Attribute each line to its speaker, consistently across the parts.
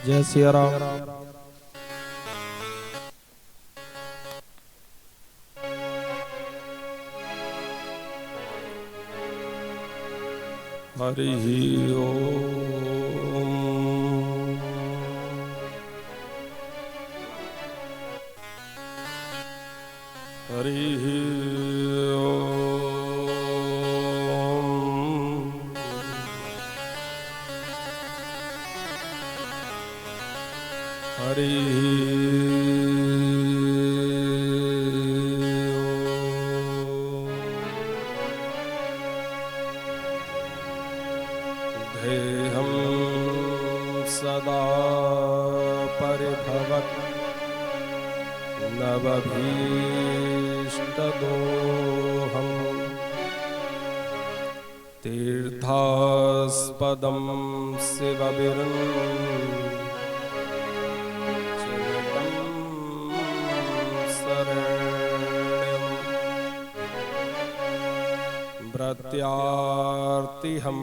Speaker 1: जय सिया राम। हरि ओम। हरि ओम। हरि देहं सदा परिभवत् नवभीष्टदोहं तीर्थास्पदं शिवविरञ्चितं शरण्यं भृत्यार्तिहं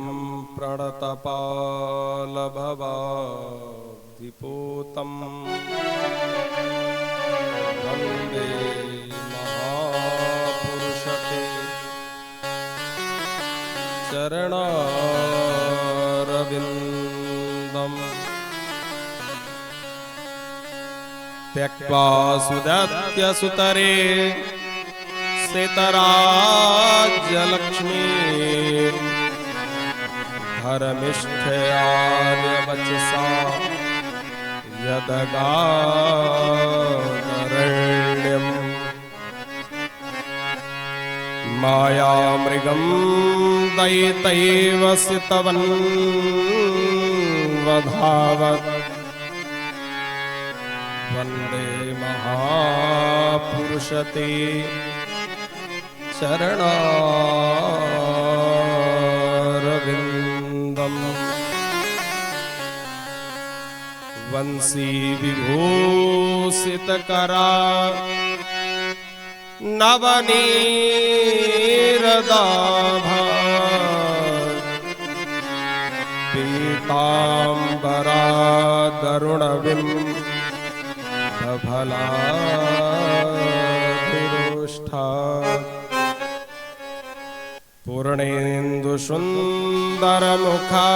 Speaker 1: प्रणतपालभवाब्धिपूतं वन्दे महापुरुषते चरणारविन्दम् त्यक्त्वा सुदत्यसुतरे सितराज्यलक्ष्मी धर्मिष्ठयार्यवचसा यदगारण्यम् मायामृगं दयितैव सितवन्वधावत् वन्दे महापुरुषते चरणारविन्दम् वंशी विभूषितकरा नवनीरदाभा पीताम्बरा दरुणबिम्बफलाभिरोष्ठा पूर्णेन्दुसुन्दरमुखा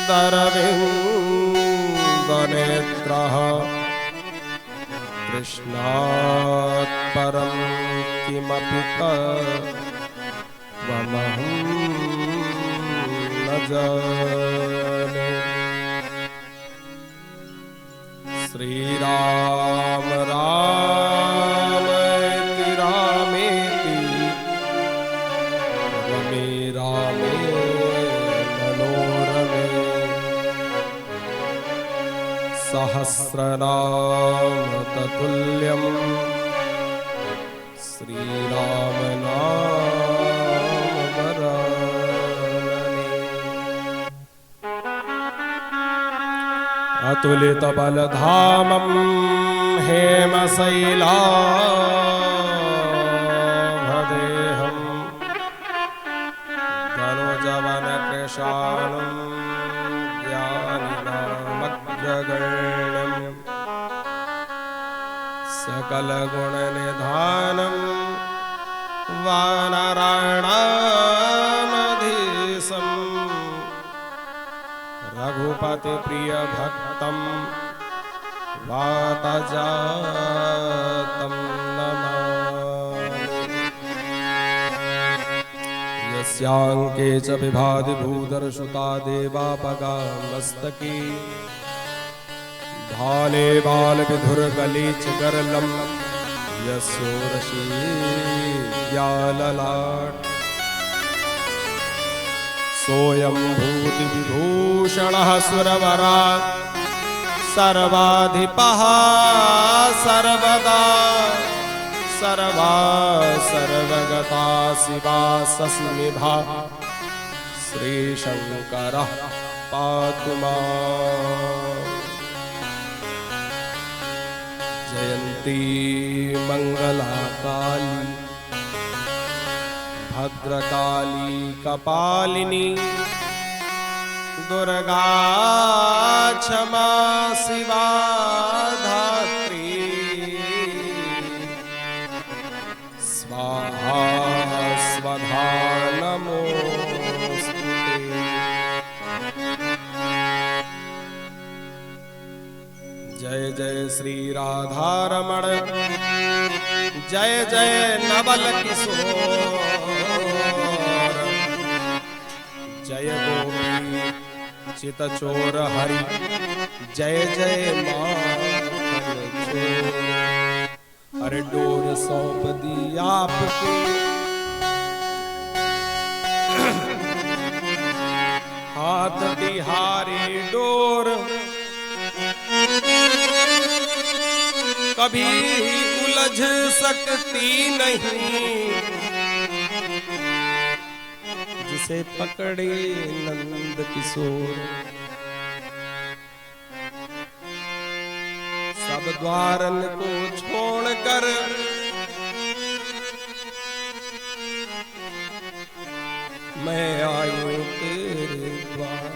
Speaker 1: दरविन्दनेत्रः कृष्णात् परं किमपि तत्त्वमहं न जाने। श्रीराम रामेति रामेति रमे रामे मनोरमे सहस्रनाम ततुल्यं श्रीराम नाम वरानने। अतुलित बलधामं हेमशैलाभदेहं धनुजवनकृशानं ज्ञानिनामग्रगण्यं सकलगुणनिधानं वानराणामधीशं रघुपतिप्रियभक्तं वातजातं नमामि। यस्यांके च विभाति भूधरसुता देवापगा मस्तके भाले बालविधुरगलीच गरलं यस्योरशीव्याललाट सोऽयं भूतिविभूषणः सुरवरात् सर्वाधिपः सर्वदा सर्वा सर्वगता शिवा सस्मिभा श्रीशङ्करः पातु माम्। जयन्ती मंगलाकाली भद्रकाली कपालिनी दुर्गा क्षमा शिवा धात्री स्वाहा स्वधा नमोस्तुते। जय जय श्री राधारमण जय जय नवल किशोर जय गोपी चितचोर हरि जय जय माखन चोर। अरे डोर सौंप दी आपके हाथ बिहारी डोर कभी उलझ सकती नहीं जिसे पकड़े नंद किशोर। सब द्वारन को छोड़कर मैं आयूं तेरे द्वार।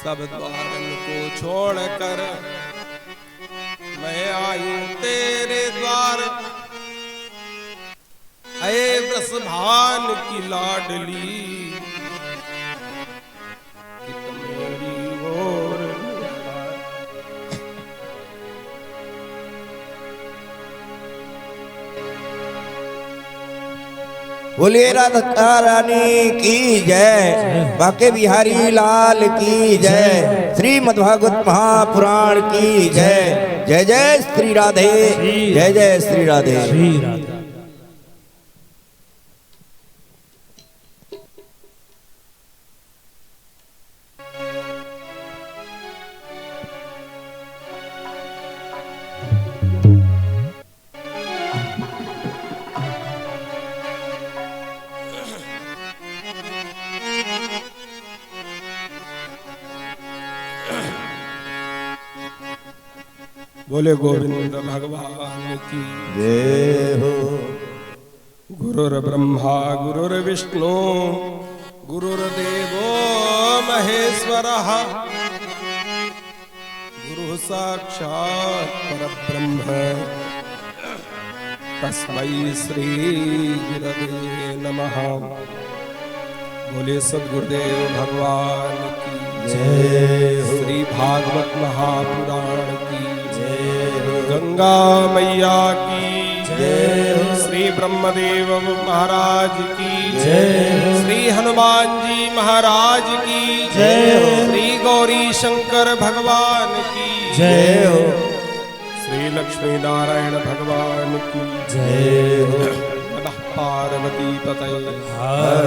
Speaker 1: सब द्वारन को छोड़कर मैं आई तेरे द्वार। अये वृषभान की लाडली कित मेरी ओर
Speaker 2: बोलिए राधा रानी की जय, बाके बिहारी लाल की जय, श्रीमद्भागवत महापुराण की जय। जय जय श्री राधे, जय जय श्री राधे।
Speaker 1: बोले गोविंद भगवान की
Speaker 2: जय हो।
Speaker 1: गुरुर्ब्रह्मा गुरुर्विष्णु गुरुर्देवो महेश्वरः गुरु साक्षात् परब्रह्म तस्मै श्री गुरवे नमः। बोले सद्गुरुदेव भगवान की
Speaker 2: जय हो।
Speaker 1: श्री भागवत महापुराण की
Speaker 2: जय हो।
Speaker 1: गंगा मैया की
Speaker 2: जय हो।
Speaker 1: श्री ब्रह्मदेव महाराज की
Speaker 2: जय हो।
Speaker 1: श्री हनुमान जी महाराज की
Speaker 2: जय हो।
Speaker 1: श्री गौरी शंकर भगवान की
Speaker 2: जय हो।
Speaker 1: श्री लक्ष्मी नारायण भगवान की
Speaker 2: जय हो।
Speaker 1: नमः पार्वती पतये
Speaker 2: हर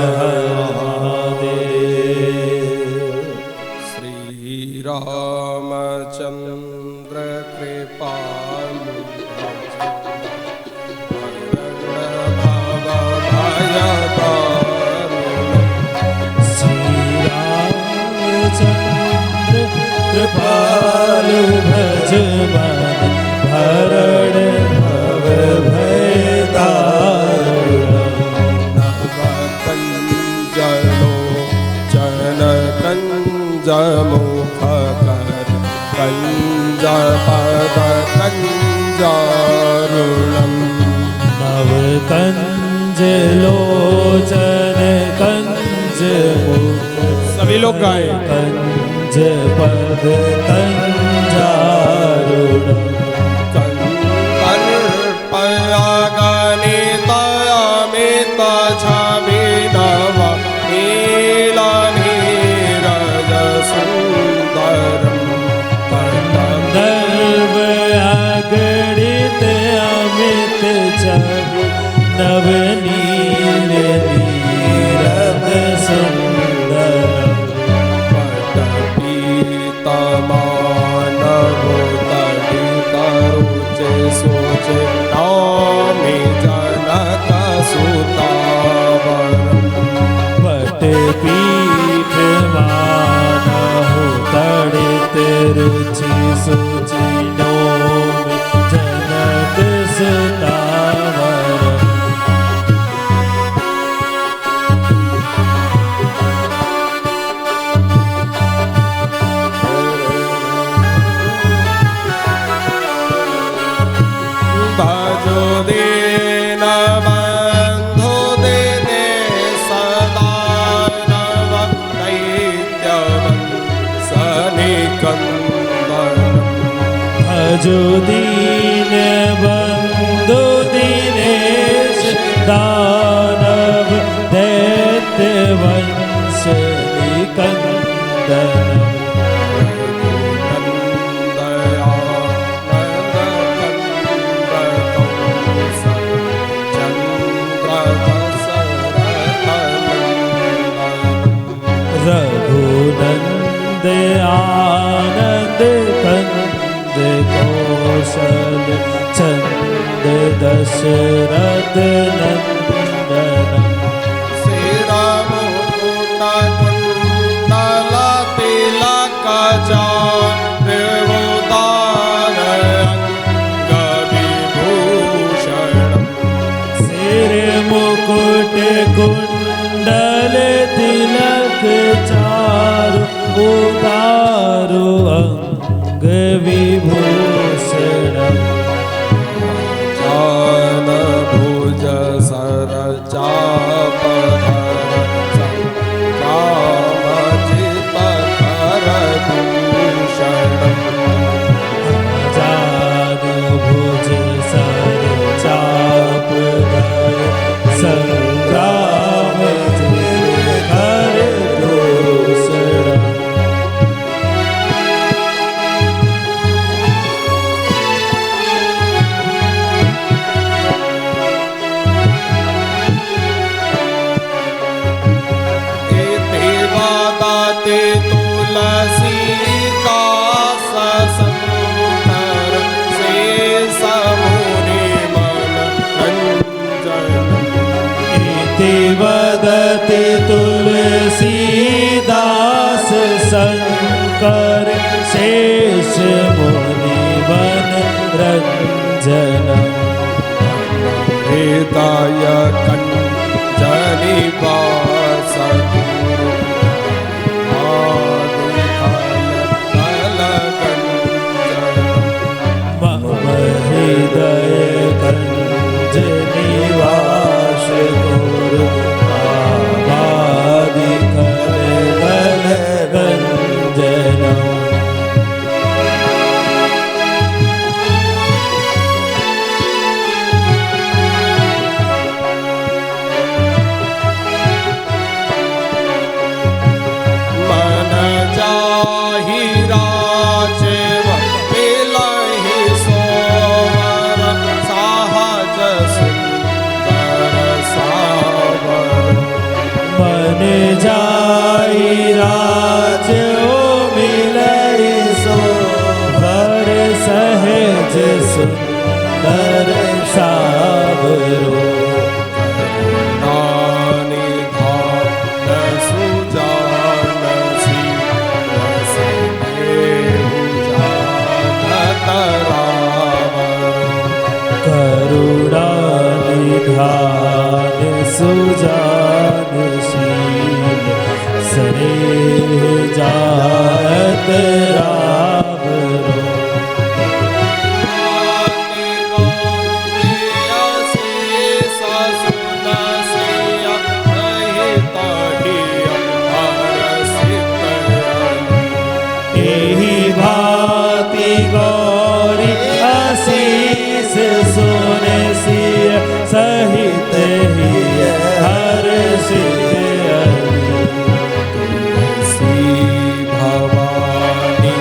Speaker 2: हर महादेव।
Speaker 1: श्री रामचंद्र कृपालु
Speaker 2: कृपालु भज मन भरण भव भय
Speaker 1: कंजलो चन कंजमुख कर कंज पद कंजारुणम
Speaker 3: नव कंज लोचन कंज मुख
Speaker 1: सभी लोग गाए
Speaker 3: कंज पद कंजारुणम
Speaker 1: कंज
Speaker 3: नवनील नीरद सुंदरम
Speaker 1: पीतमानभूतडितरुचे सुचे नौमि जनकसुतावरम्
Speaker 3: वटपीठ मानहु तड़ित रुचि सुचि नौमि जनक सुतावरम्
Speaker 1: भजो दीनबन्धो दीने सदा नव दैत्यवंशनिकन्दनम्
Speaker 3: भजो दीन बंधु दीनेश दानव दैत्य वंश निकंदनम रघुनंद आनंद कंद कौशल चंद दशरथ नंदनम सिर मुकुट कुंडल तिलक चारु उदारु अंग विभूषणम
Speaker 1: भुज सर चापधर कर दूषणम
Speaker 3: जान भुज सर चाप धर संग्राम कर दूषणम
Speaker 1: तुलसीदास संतर से समुनि मन रंजन
Speaker 3: इति वदति तुलसीदास शंकर शेष मुनि वन रंजनम
Speaker 1: हृदय कंजनि वास
Speaker 3: मम हृदय कंज निवास गुरु आबादि कर गंजनम
Speaker 1: मन जाहि राजव मिलहि सोवर सहज सुंदर सावर
Speaker 3: मन जाई राज ओ मिलई सो भर सहज सुंदर सावरो
Speaker 1: नानी धान सुजान सी जानत रावण
Speaker 3: करुणा निधान सुजान शील स्नेह जात रावरो एहि भांति गौरी आशीष सुन सिय सहित ही हर सिय
Speaker 1: भवानी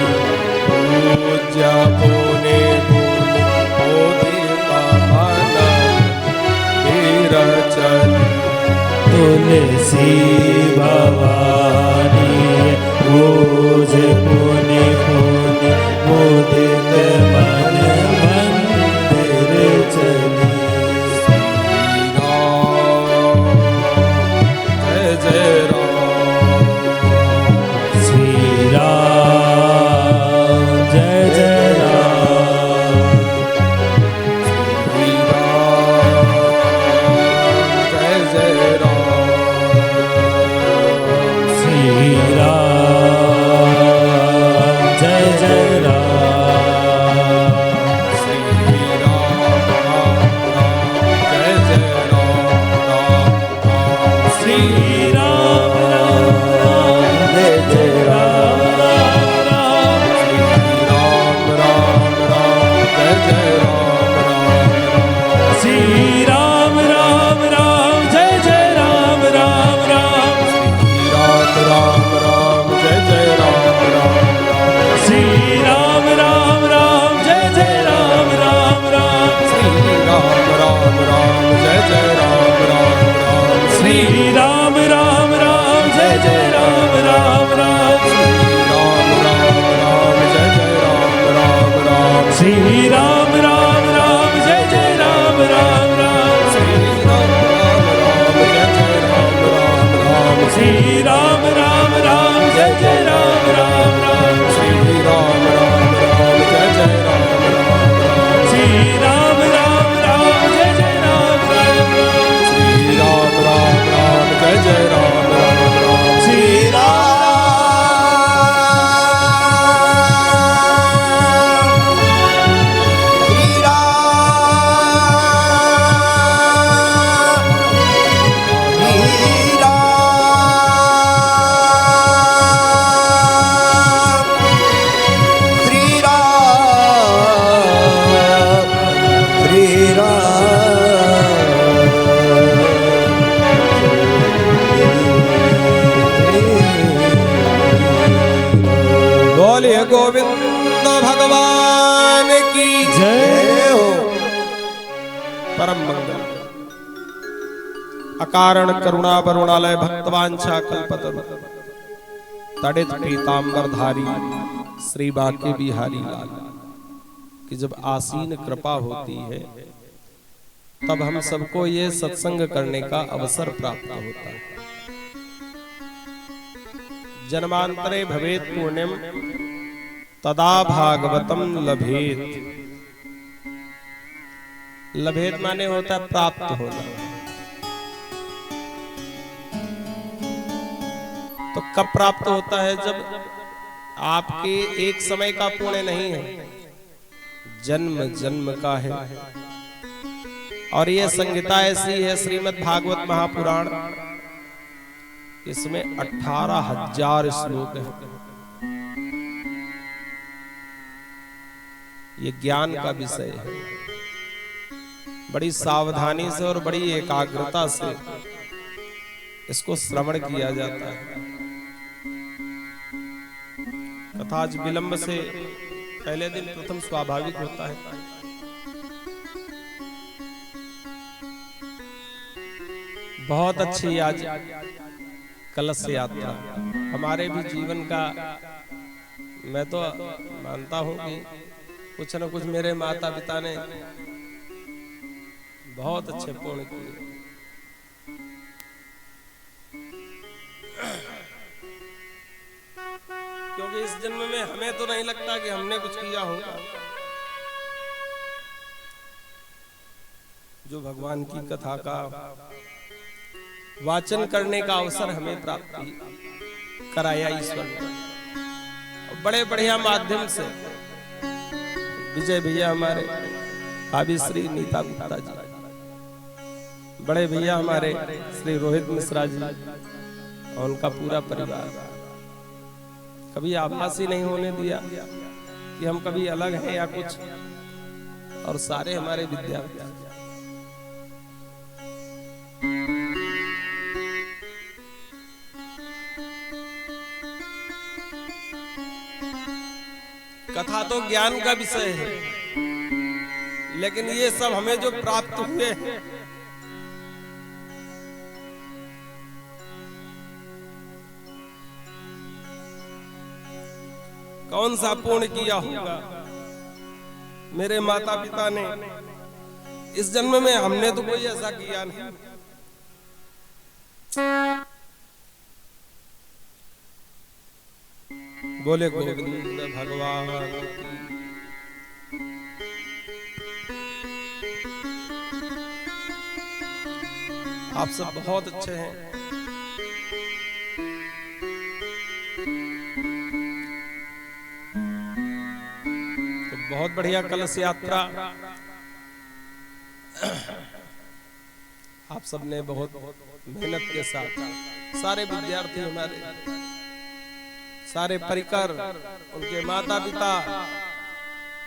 Speaker 3: श्री राम राम राम जय जय राम राम राम
Speaker 1: श्री राम राम राम जय जय राम राम राम
Speaker 3: श्री राम राम राम जय जय राम राम राम
Speaker 1: राम राम राम जय जय राम राम राम
Speaker 3: श्री राम राम राम जय जय राम राम राम
Speaker 1: श्री राम राम राम जय जय राम राम राम
Speaker 3: श्री राम राम राम जय जय राम राम राम
Speaker 1: श्री राम राम राम जय जय राम राम राम
Speaker 3: श्री राम राम राम जय जय राम राम राम
Speaker 1: श्री राम राम राम जय जय राम राम राम
Speaker 2: श्री राम श्री
Speaker 1: बोलिए गोविंद भगवान की
Speaker 3: जय
Speaker 2: हो।
Speaker 1: परम मंगल अकारण करुणा वरुणालय भक्तवांछा कल्पतरु तड़ित पीतांबरधारी श्री बांके बिहारी लाल की जब आसीन कृपा होती है तब हम सबको ये सत्संग करने का अवसर प्राप्त होता है। जन्मांतरे भवेत पुण्यम तदा भागवतम लभेत। लभेत माने होता है प्राप्त होना। तो कब प्राप्त होता है? जब आपके एक समय का पुण्य नहीं है, जन्म जन्म का है। और ये संहिता ऐसी है श्रीमद् भागवत महापुराण, इसमें 18,000 श्लोक हैं। ये ज्ञान का विषय है। बड़ी सावधानी से और बड़ी एकाग्रता से इसको श्रवण किया जाता है। कथा आज विलंब से पहले दिन प्रथम स्वाभाविक होता है। बहुत अच्छी आज कलश यात्रा हमारे भी जीवन का, मैं तो मानता हूं कि कुछ न कुछ मेरे माता पिता ने बहुत अच्छे पुण्य किए। क्योंकि इस जन्म में हमें तो नहीं लगता कि हमने कुछ किया होगा। जो भगवान की कथा का वाचन करने का अवसर हमें प्राप्त कराया ईश्वर ने। बड़े बढ़िया माध्यम से विजय भैया हमारे, भाभी श्री नीता गुप्ता जी, बड़े भैया हमारे श्री रोहित मिश्रा जी और उनका पूरा परिवार कभी आभास ही नहीं होने दिया कि हम कभी अलग हैं या कुछ। और सारे हमारे विद्यार्थी कथा तो ज्ञान का विषय है, लेकिन ये सब हमें जो प्राप्त हुए हैं, कौन सा पुण्य किया होगा मेरे माता पिता ने इस जन्म में? हमने तो कोई ऐसा किया नहीं। बोले गोविंद भगवान की। आप सब बहुत अच्छे हैं। तो बहुत बढ़िया कलश यात्रा आप सबने बहुत मेहनत के साथ, सारे विद्यार्थी हमारे, सारे परिकर, उनके माता पिता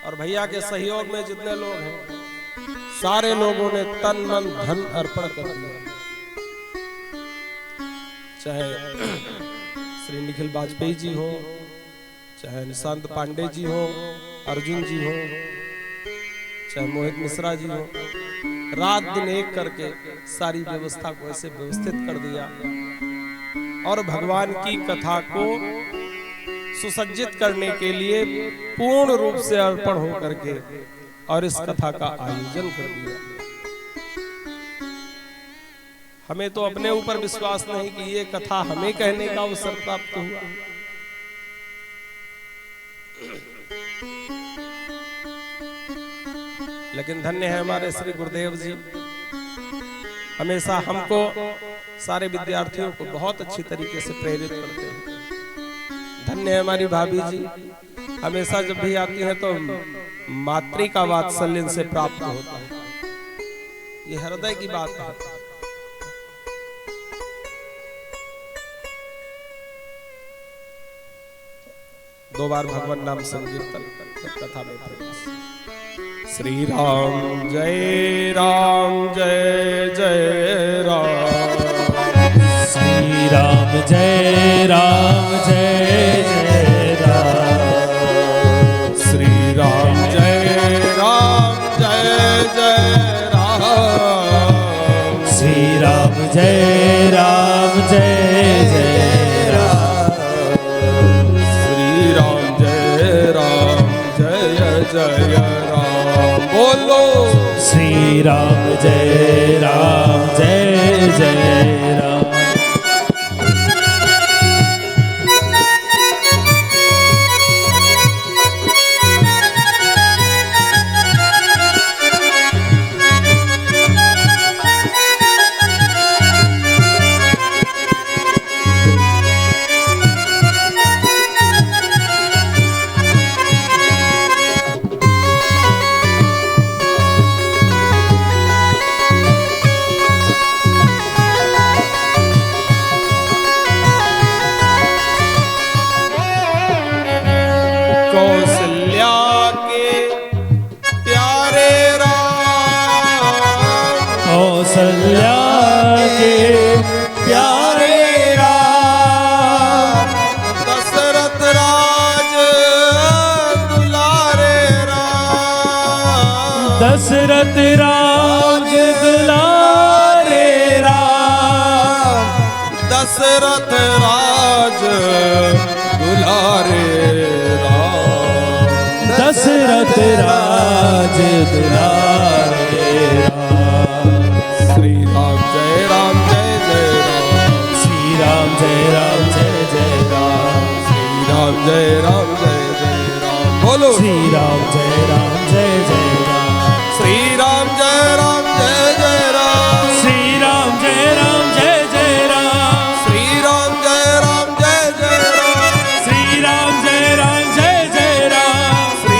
Speaker 1: और भैया के सहयोग में जितने लोग हैं, सारे लोगों ने तन मन धन अर्पण कर दिया। चाहे श्री निखिल वाजपेयी जी हो, चाहे निशांत पांडे जी हो, अर्जुन जी हो, चाहे मोहित मिश्रा जी हो, रात दिन एक करके सारी व्यवस्था को ऐसे व्यवस्थित कर दिया और भगवान की कथा को सुसज्जित करने के लिए पूर्ण रूप से अर्पण हो करके और इस कथा का आयोजन कर दिया। हमें तो अपने ऊपर विश्वास नहीं कि ये कथा हमें कहने का अवसर प्राप्त हुआ। लेकिन धन्य है हमारे श्री गुरुदेव जी, हमेशा हमको सारे विद्यार्थियों को बहुत अच्छी तरीके से प्रेरित करते हैं। धन्य है हमारी भाभी जी, हमेशा जब भी आती है तो मातृ का वात्सल्य इनसे प्राप्त होता है। ये हृदय की बात है। दो बार भगवान नाम संकीर्तन कथा में प्रवेश। श्री राम जय जय राम,
Speaker 3: श्री राम जय जय राम,
Speaker 1: श्री राम जय जय राम,
Speaker 3: श्री राम जय जय राम,
Speaker 1: श्री राम जय जय राम। बोलो
Speaker 3: श्री राम जय जय राम।
Speaker 1: कौशल्या के प्यारे राम, दशरथ राज दुलारे राम,
Speaker 3: दशरथ राज दुलारे राम,
Speaker 1: दशरथ राज दुलारे राम,
Speaker 3: दशरथ राज दुलारे राम।
Speaker 1: श्री राम जय जय राम,
Speaker 3: श्री राम जय जय राम,
Speaker 1: श्री राम जय जय राम। बोलो
Speaker 3: श्री राम जय जय राम,
Speaker 1: श्री राम जय जय राम,
Speaker 3: श्री राम जय जय राम,
Speaker 1: श्री राम जय जय राम,
Speaker 3: श्री राम जय जय राम,
Speaker 1: श्री राम जय जय राम,
Speaker 3: श्री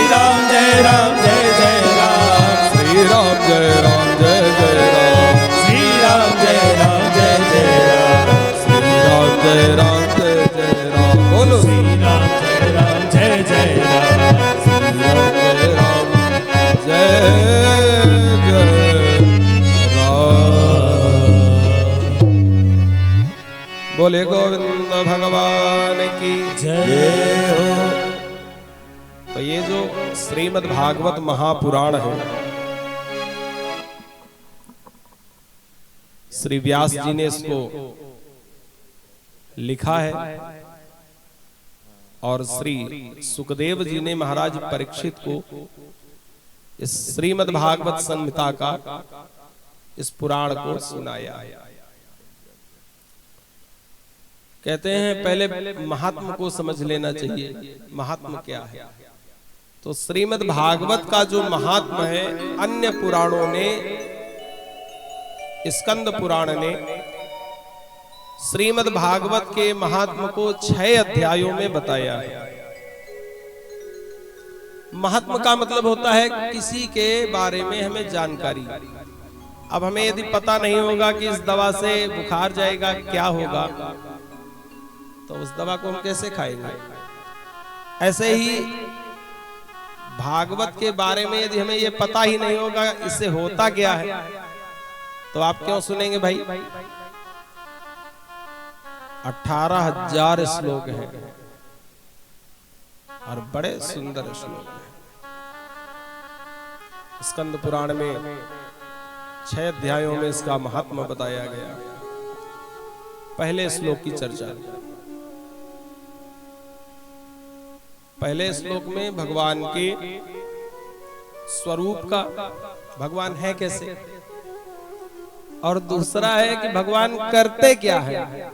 Speaker 3: राम जय जय राम,
Speaker 1: श्री राम जय जय राम,
Speaker 3: श्री राम जय जय राम,
Speaker 1: श्री राम जय जय राम। बोलो
Speaker 3: श्री राम जय जय राम,
Speaker 1: श्री राम जय जय राम। बोले गोविंद भगवान की जय हो। तो ये जो श्रीमद् भागवत महापुराण है, श्री व्यास जी ने इसको लिखा है और श्री सुखदेव जी ने महाराज परीक्षित को इस श्रीमद् भागवत संहिता का इस पुराण को सुनाया है। कहते हैं पहले महात्म को समझ लेना चाहिए, महात्म क्या है। तो श्रीमद् भागवत का जो महात्म है, अन्य पुराणों ने, स्कंद पुराण ने श्रीमद् भागवत के महात्म को 6 अध्यायों में बताया है। महात्म का मतलब होता है किसी के बारे में हमें जानकारी। अब हमें यदि पता नहीं होगा कि इस दवा से बुखार जाएगा, क्या होगा, तो उस दवा को हम कैसे खाएंगे। ऐसे ही भागवत के बारे में यदि हमें ये पता ही नहीं होगा इससे होता क्या है, तो आप क्यों सुनेंगे भाई। 18,000 श्लोक हैं और बड़े सुंदर श्लोक हैं। स्कंद पुराण में 6 अध्यायों में इसका महात्मा बताया गया। पहले श्लोक की चर्चा। पहले श्लोक में भगवान के स्वरूप का, भगवान है कैसे, और दूसरा है कि भगवान करते क्या है।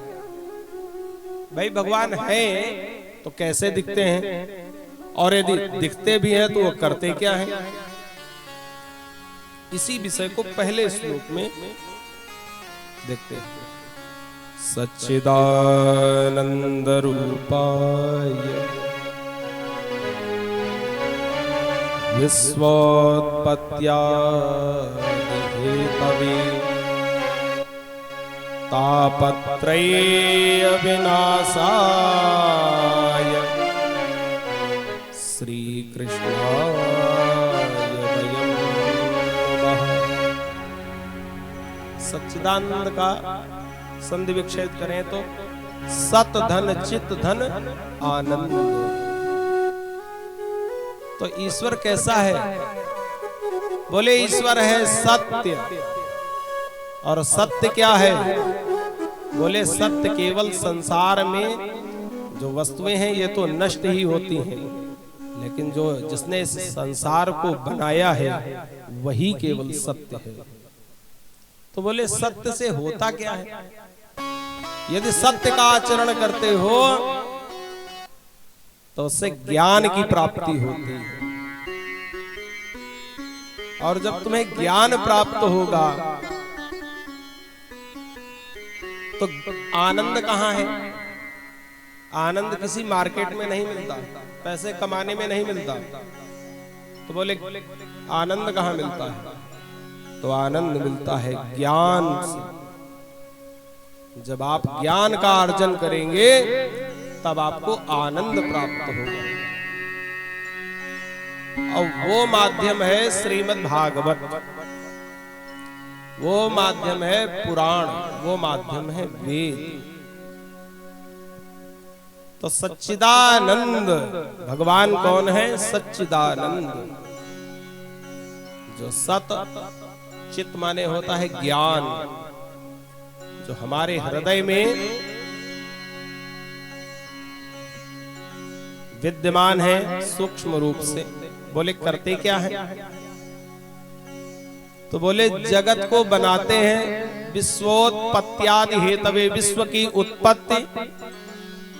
Speaker 1: भाई भगवान है तो कैसे दिखते हैं, और यदि दिखते भी हैं तो वो करते क्या है। इसी विषय को पहले श्लोक में देखते हैं। सच्चिदानंद रूपाय विश्वोत्पत्त्यादिहेतवे तापत्रय विनाशाय श्री कृष्णाय वयं नमः। सच्चिदानंद का संधि विच्छेद करें तो सत धन चित धन आनंद। तो ईश्वर कैसा है? बोले ईश्वर है सत्य। और सत्य क्या है? बोले सत्य केवल संसार में जो वस्तुएं हैं ये तो नष्ट ही होती हैं, लेकिन जो जिसने इस संसार को बनाया है वही केवल सत्य है। तो बोले सत्य से होता क्या है? यदि सत्य का आचरण करते हो तो उससे ज्ञान की प्राप्ति होती है, और जब तुम्हें ज्ञान प्राप्त होगा तो आनंद कहाँ है? आनंद किसी मार्केट में नहीं मिलता, पैसे कमाने में नहीं मिलता। तो बोले आनंद कहाँ मिलता है? तो आनंद मिलता है ज्ञान से। जब आप ज्ञान का अर्जन करेंगे तब आपको आनंद प्राप्त होगा, और वो माध्यम है श्रीमद् भागवत, वो माध्यम है पुराण, वो माध्यम है वेद। तो सच्चिदानंद भगवान कौन है? सच्चिदानंद। जो सत चित माने होता है ज्ञान, जो हमारे हृदय में विद्यमान है सूक्ष्म रूप से। बोले करते क्या है? तो बोले जगत को बनाते हैं विश्वोत्पत्त्यादि हेतवे, विश्व की उत्पत्ति,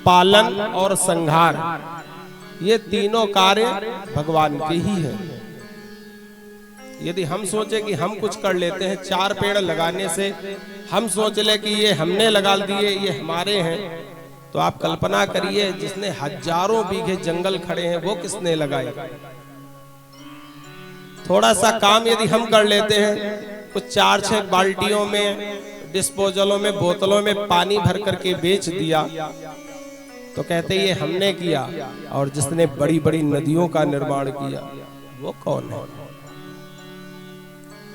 Speaker 1: पालन और संहार, ये तीनों कार्य भगवान के ही हैं। यदि हम सोचे कि हम कुछ कर लेते हैं, 4 पेड़ लगाने से हम सोच ले कि ये हमने लगा दिए, ये हमारे हैं, तो आप कल्पना करिए जिसने हजारों बीघे जंगल खड़े हैं वो किसने लगाए। थोड़ा सा काम यदि हम कर लेते हैं, कुछ 4-6 बाल्टियों में, डिस्पोजलों में, बोतलों में पानी भर करके बेच दिया, तो कहते ये हमने किया। और जिसने बड़ी बड़ी नदियों का निर्माण किया वो कौन है?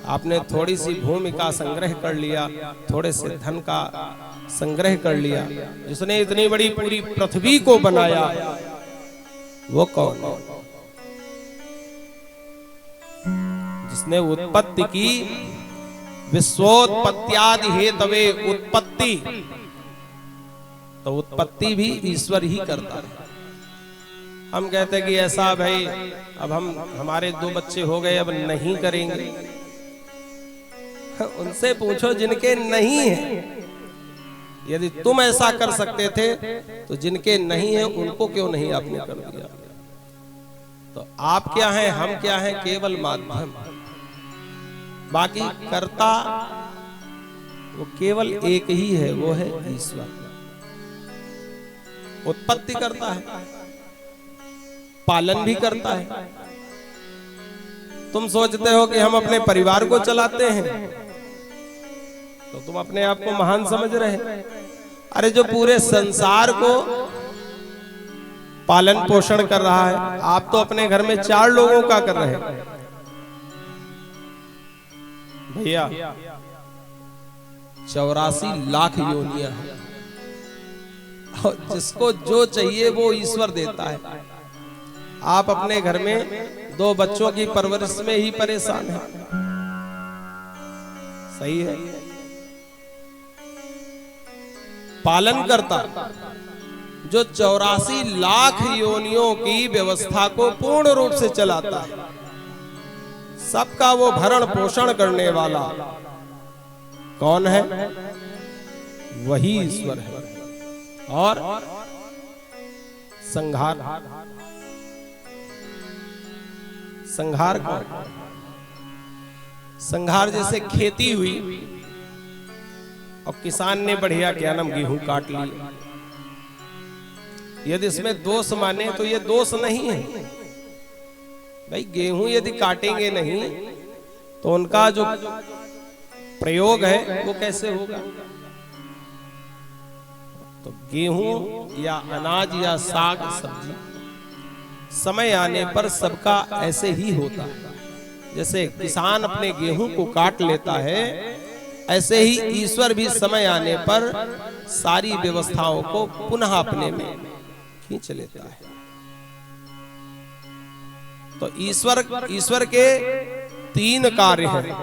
Speaker 1: आपने थोड़ी सी भूमि का संग्रह कर लिया, थोड़े से धन का संग्रह कर लिया, जिसने इतनी बड़ी पूरी पृथ्वी को बनाया वो कौन है? जिसने उत्पत्ति की, विश्वोत्पत्त्यादि हेतवे उत्पत्ति, तो उत्पत्ति भी ईश्वर ही करता है। हम कहते हैं कि ऐसा भाई अब हमारे 2 बच्चे हो गए, अब नहीं करेंगे। उनसे पूछो जिनके नहीं है। यदि तुम ऐसा कर सकते थे तो जिनके नहीं है उनको क्यों नहीं आपने कर दिया? तो आप क्या हैं, हम क्या हैं? केवल माध्यम। बाकी कर्ता वो केवल एक ही है, वो है ईश्वर। उत्पत्ति करता है, पालन भी करता है। तुम सोचते हो कि हम अपने परिवार को चलाते हैं तो तुम अपने आप को महान समझ रहे हैं। अरे जो पूरे संसार को पालन पोषण कर रहा है, आप तो अपने घर में 4 लोगों का कर रहे हैं। भैया 84 लाख योनियां हैं, और जिसको जो चाहिए वो ईश्वर देता है। आप अपने घर में 2 बच्चों की परवरिश में ही परेशान हैं, सही है। पालन करता जो 84 लाख योनियों की व्यवस्था को पूर्ण रूप से चलाता है, सबका वो भरण पोषण करने वाला कौन है? वही ईश्वर है। और संहार, संहार कौन? संहार जैसे खेती हुई और किसान ने बढ़िया क्या नाम गेहूं काट लिया, यदि इसमें दोष माने तो ये दोष नहीं है भाई। गेहूं यदि काटेंगे नहीं तो उनका जो प्रयोग है वो कैसे होगा? तो गेहूं या अनाज या साग सब्जी समय आने पर सबका ऐसे ही होता है। जैसे किसान अपने गेहूं को काट लेता है, ऐसे ही ईश्वर भी समय आने पर सारी व्यवस्थाओं को पुनः अपने में खींच लेता है। तो ईश्वर के 3 कार्य हैं: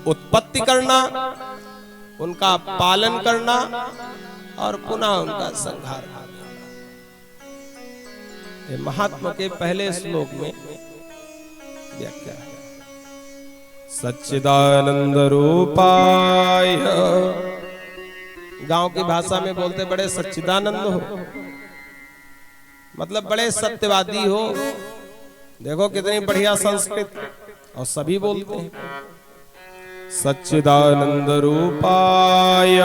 Speaker 1: उत्पत्ति करना, उनका पालन करना और पुनः उनका संहार करना। ये महात्मा के पहले श्लोक में व्याख्या है। सच्चिदानंद रूपाय, गांव की भाषा में बोलते बड़े सच्चिदानंद हो, मतलब बड़े सत्यवादी हो। देखो कितनी बढ़िया संस्कृत, और सभी बोलते हैं सच्चिदानंद रूपाय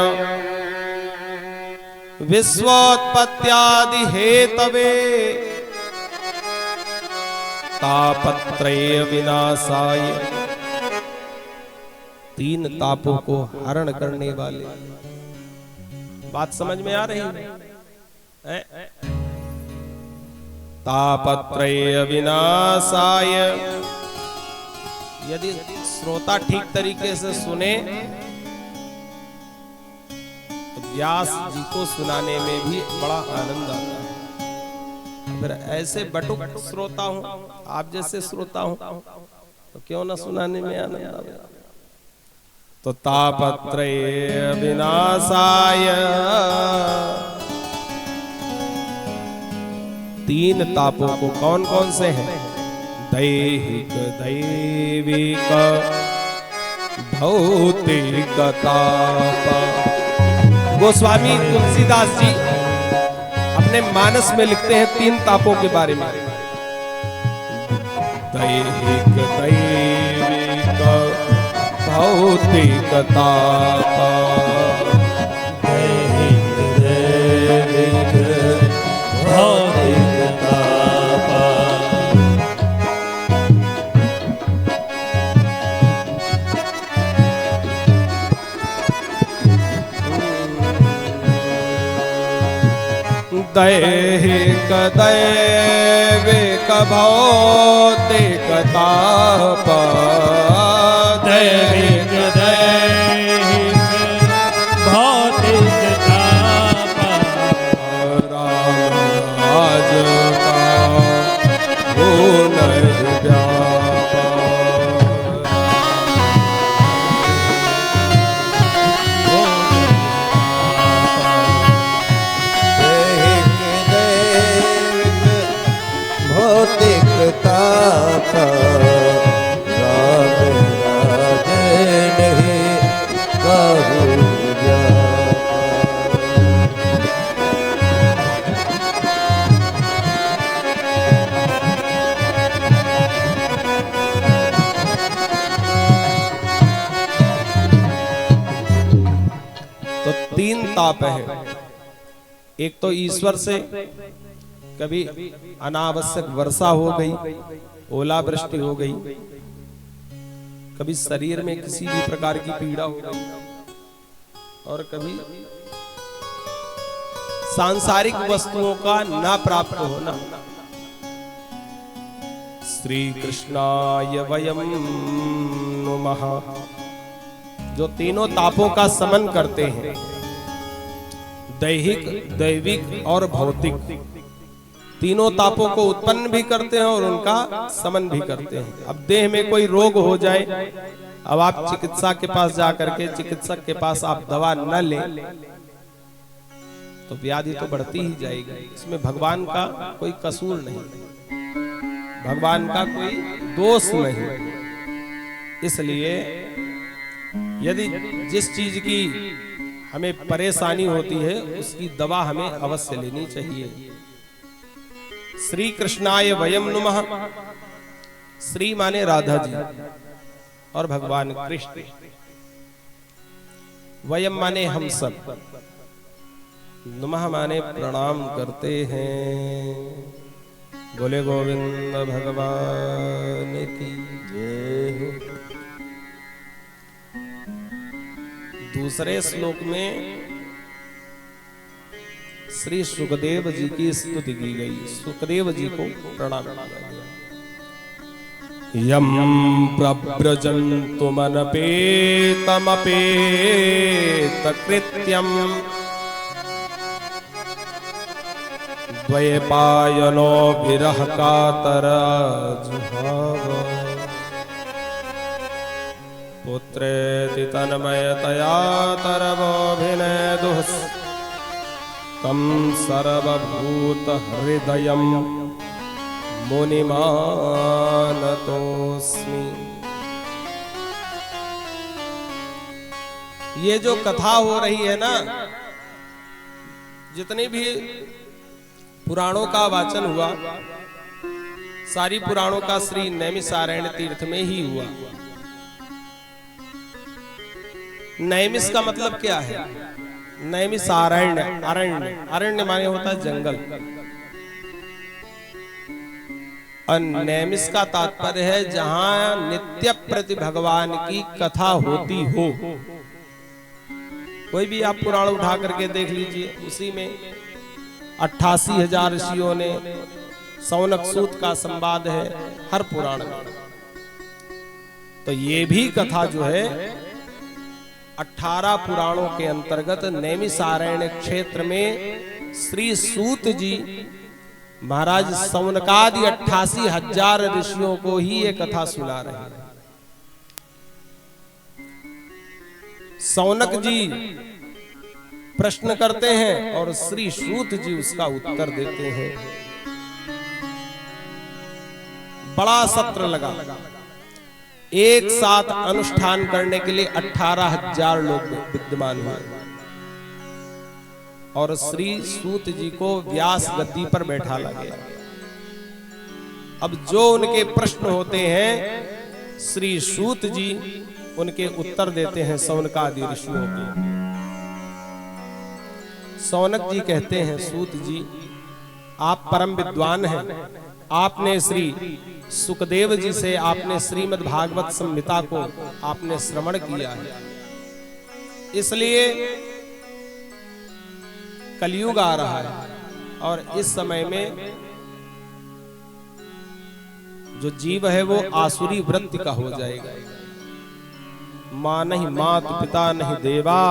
Speaker 1: विश्वोत्पत्त्यादि हेतवे तापत्रय विनाशाय। 3 तापों को हरण करने वाले। बात समझ में आ रही है? तापत्रय विनाशाय। यदि श्रोता ठीक तरीके से सुने तो व्यास जी को सुनाने में भी बड़ा आनंद आता है। फिर ऐसे बटुक श्रोता हूं, आप जैसे श्रोता हूं, तो क्यों ना सुनाने में आनंद आवे। तो तापत्रय विनाशाय, 3 तापों को कौन कौन से हैं? दैहिक, दैविक, भौतिक ताप। गोस्वामी तुलसीदास जी अपने मानस में लिखते हैं 3 तापों के बारे में। दैहिक, दैविक, भौतिक ताप।
Speaker 3: दैहिक, दैविक, भौतिक ताप।
Speaker 1: दैहिक, दैविक, भौतिक ताप।
Speaker 3: दैहिक, दैहिक, भौतिक ताप।
Speaker 1: राम राज का पुनर्व्याप।
Speaker 2: भौतिक ताप राम राज नहीं कहूँ जाता।
Speaker 1: तो 3 ताप है। एक तो ईश्वर से कभी अनावश्यक वर्षा हो गई, ओलावृष्टि हो गई, कभी शरीर में किसी भी प्रकार की पीड़ा हो गई, और कभी सांसारिक वस्तुओं का ना प्राप्त होना। श्री कृष्णाय वयम नुमः, जो तीनों तापों का समन करते हैं। दैहिक, दैविक और भौतिक तीनों तापों को उत्पन्न भी करते हैं और उनका समन भी करते हैं। अब देह में कोई रोग हो जाए, अब आप चिकित्सा के पास जाकर के चिकित्सक के पास आप दवा न लें तो व्याधि तो बढ़ती ही जाएगी। इसमें भगवान का कोई कसूर नहीं, भगवान का कोई दोष नहीं। इसलिए यदि जिस चीज की हमें परेशानी होती है उसकी दवा हमें अवश्य लेनी चाहिए। श्री कृष्णाय वयम नुमः। श्री माने राधा जी और भगवान कृष्ण, वयम माने हम सब, नुमः माने प्रणाम करते हैं। बोले गोविंद भगवान की जय हो। दूसरे श्लोक में श्री सुखदेव जी की स्तुति की गई, सुखदेव जी को प्रणाम किया गया। यम प्रव्रजन्तु मनपेतमपेत कृत्यम द्वैपायनो विरह कातर जुहाव पुत्रेति तन्मयतया तरवोभिनेदुः तम सर्वभूत हृदयं मुनिमानतोस्मि। ये जो कथा हो रही है ना, जितने भी पुराणों का वाचन हुआ, सारी पुराणों का श्री नैमिषारण्य तीर्थ में ही हुआ। नैमिष का मतलब क्या है? नैमिषारण्य, अरण्य, अरण्य माने होता है जंगल, और नैमिष का तात्पर्य है जहां नित्य प्रति भगवान की कथा होती हो। कोई भी आप पुराण उठा करके देख लीजिए, उसी में 88,000 ऋषियों ने, सौनक सूत का संवाद है हर पुराण में। तो ये भी कथा जो है 18 पुराणों के अंतर्गत नैमिषारण्य क्षेत्र में श्री सूत जी महाराज सौनकादि 88,000 ऋषियों को ही ये कथा सुना रहे हैं। सौनक जी प्रश्न करते हैं और श्री सूत जी उसका उत्तर देते हैं। बड़ा सत्र लगा, एक साथ अनुष्ठान करने के लिए 18,000 लोग विद्यमान हुए और श्री सूत जी को व्यास गद्दी पर बैठाला गया। अब जो उनके प्रश्न होते हैं श्री सूत जी उनके उत्तर देते हैं सौनकादि ऋषियों के। सौनक जी कहते हैं, सूत जी आप परम विद्वान हैं, आपने श्री सुखदेव जी से आपने श्रीमद् भागवत संहिता को आपने श्रवण किया है, इसलिए कलयुग आ रहा है और इस समय में जो जीव है वो आसुरी वृत्ति का हो जाएगा। मां नहीं मात पिता नहीं देवा,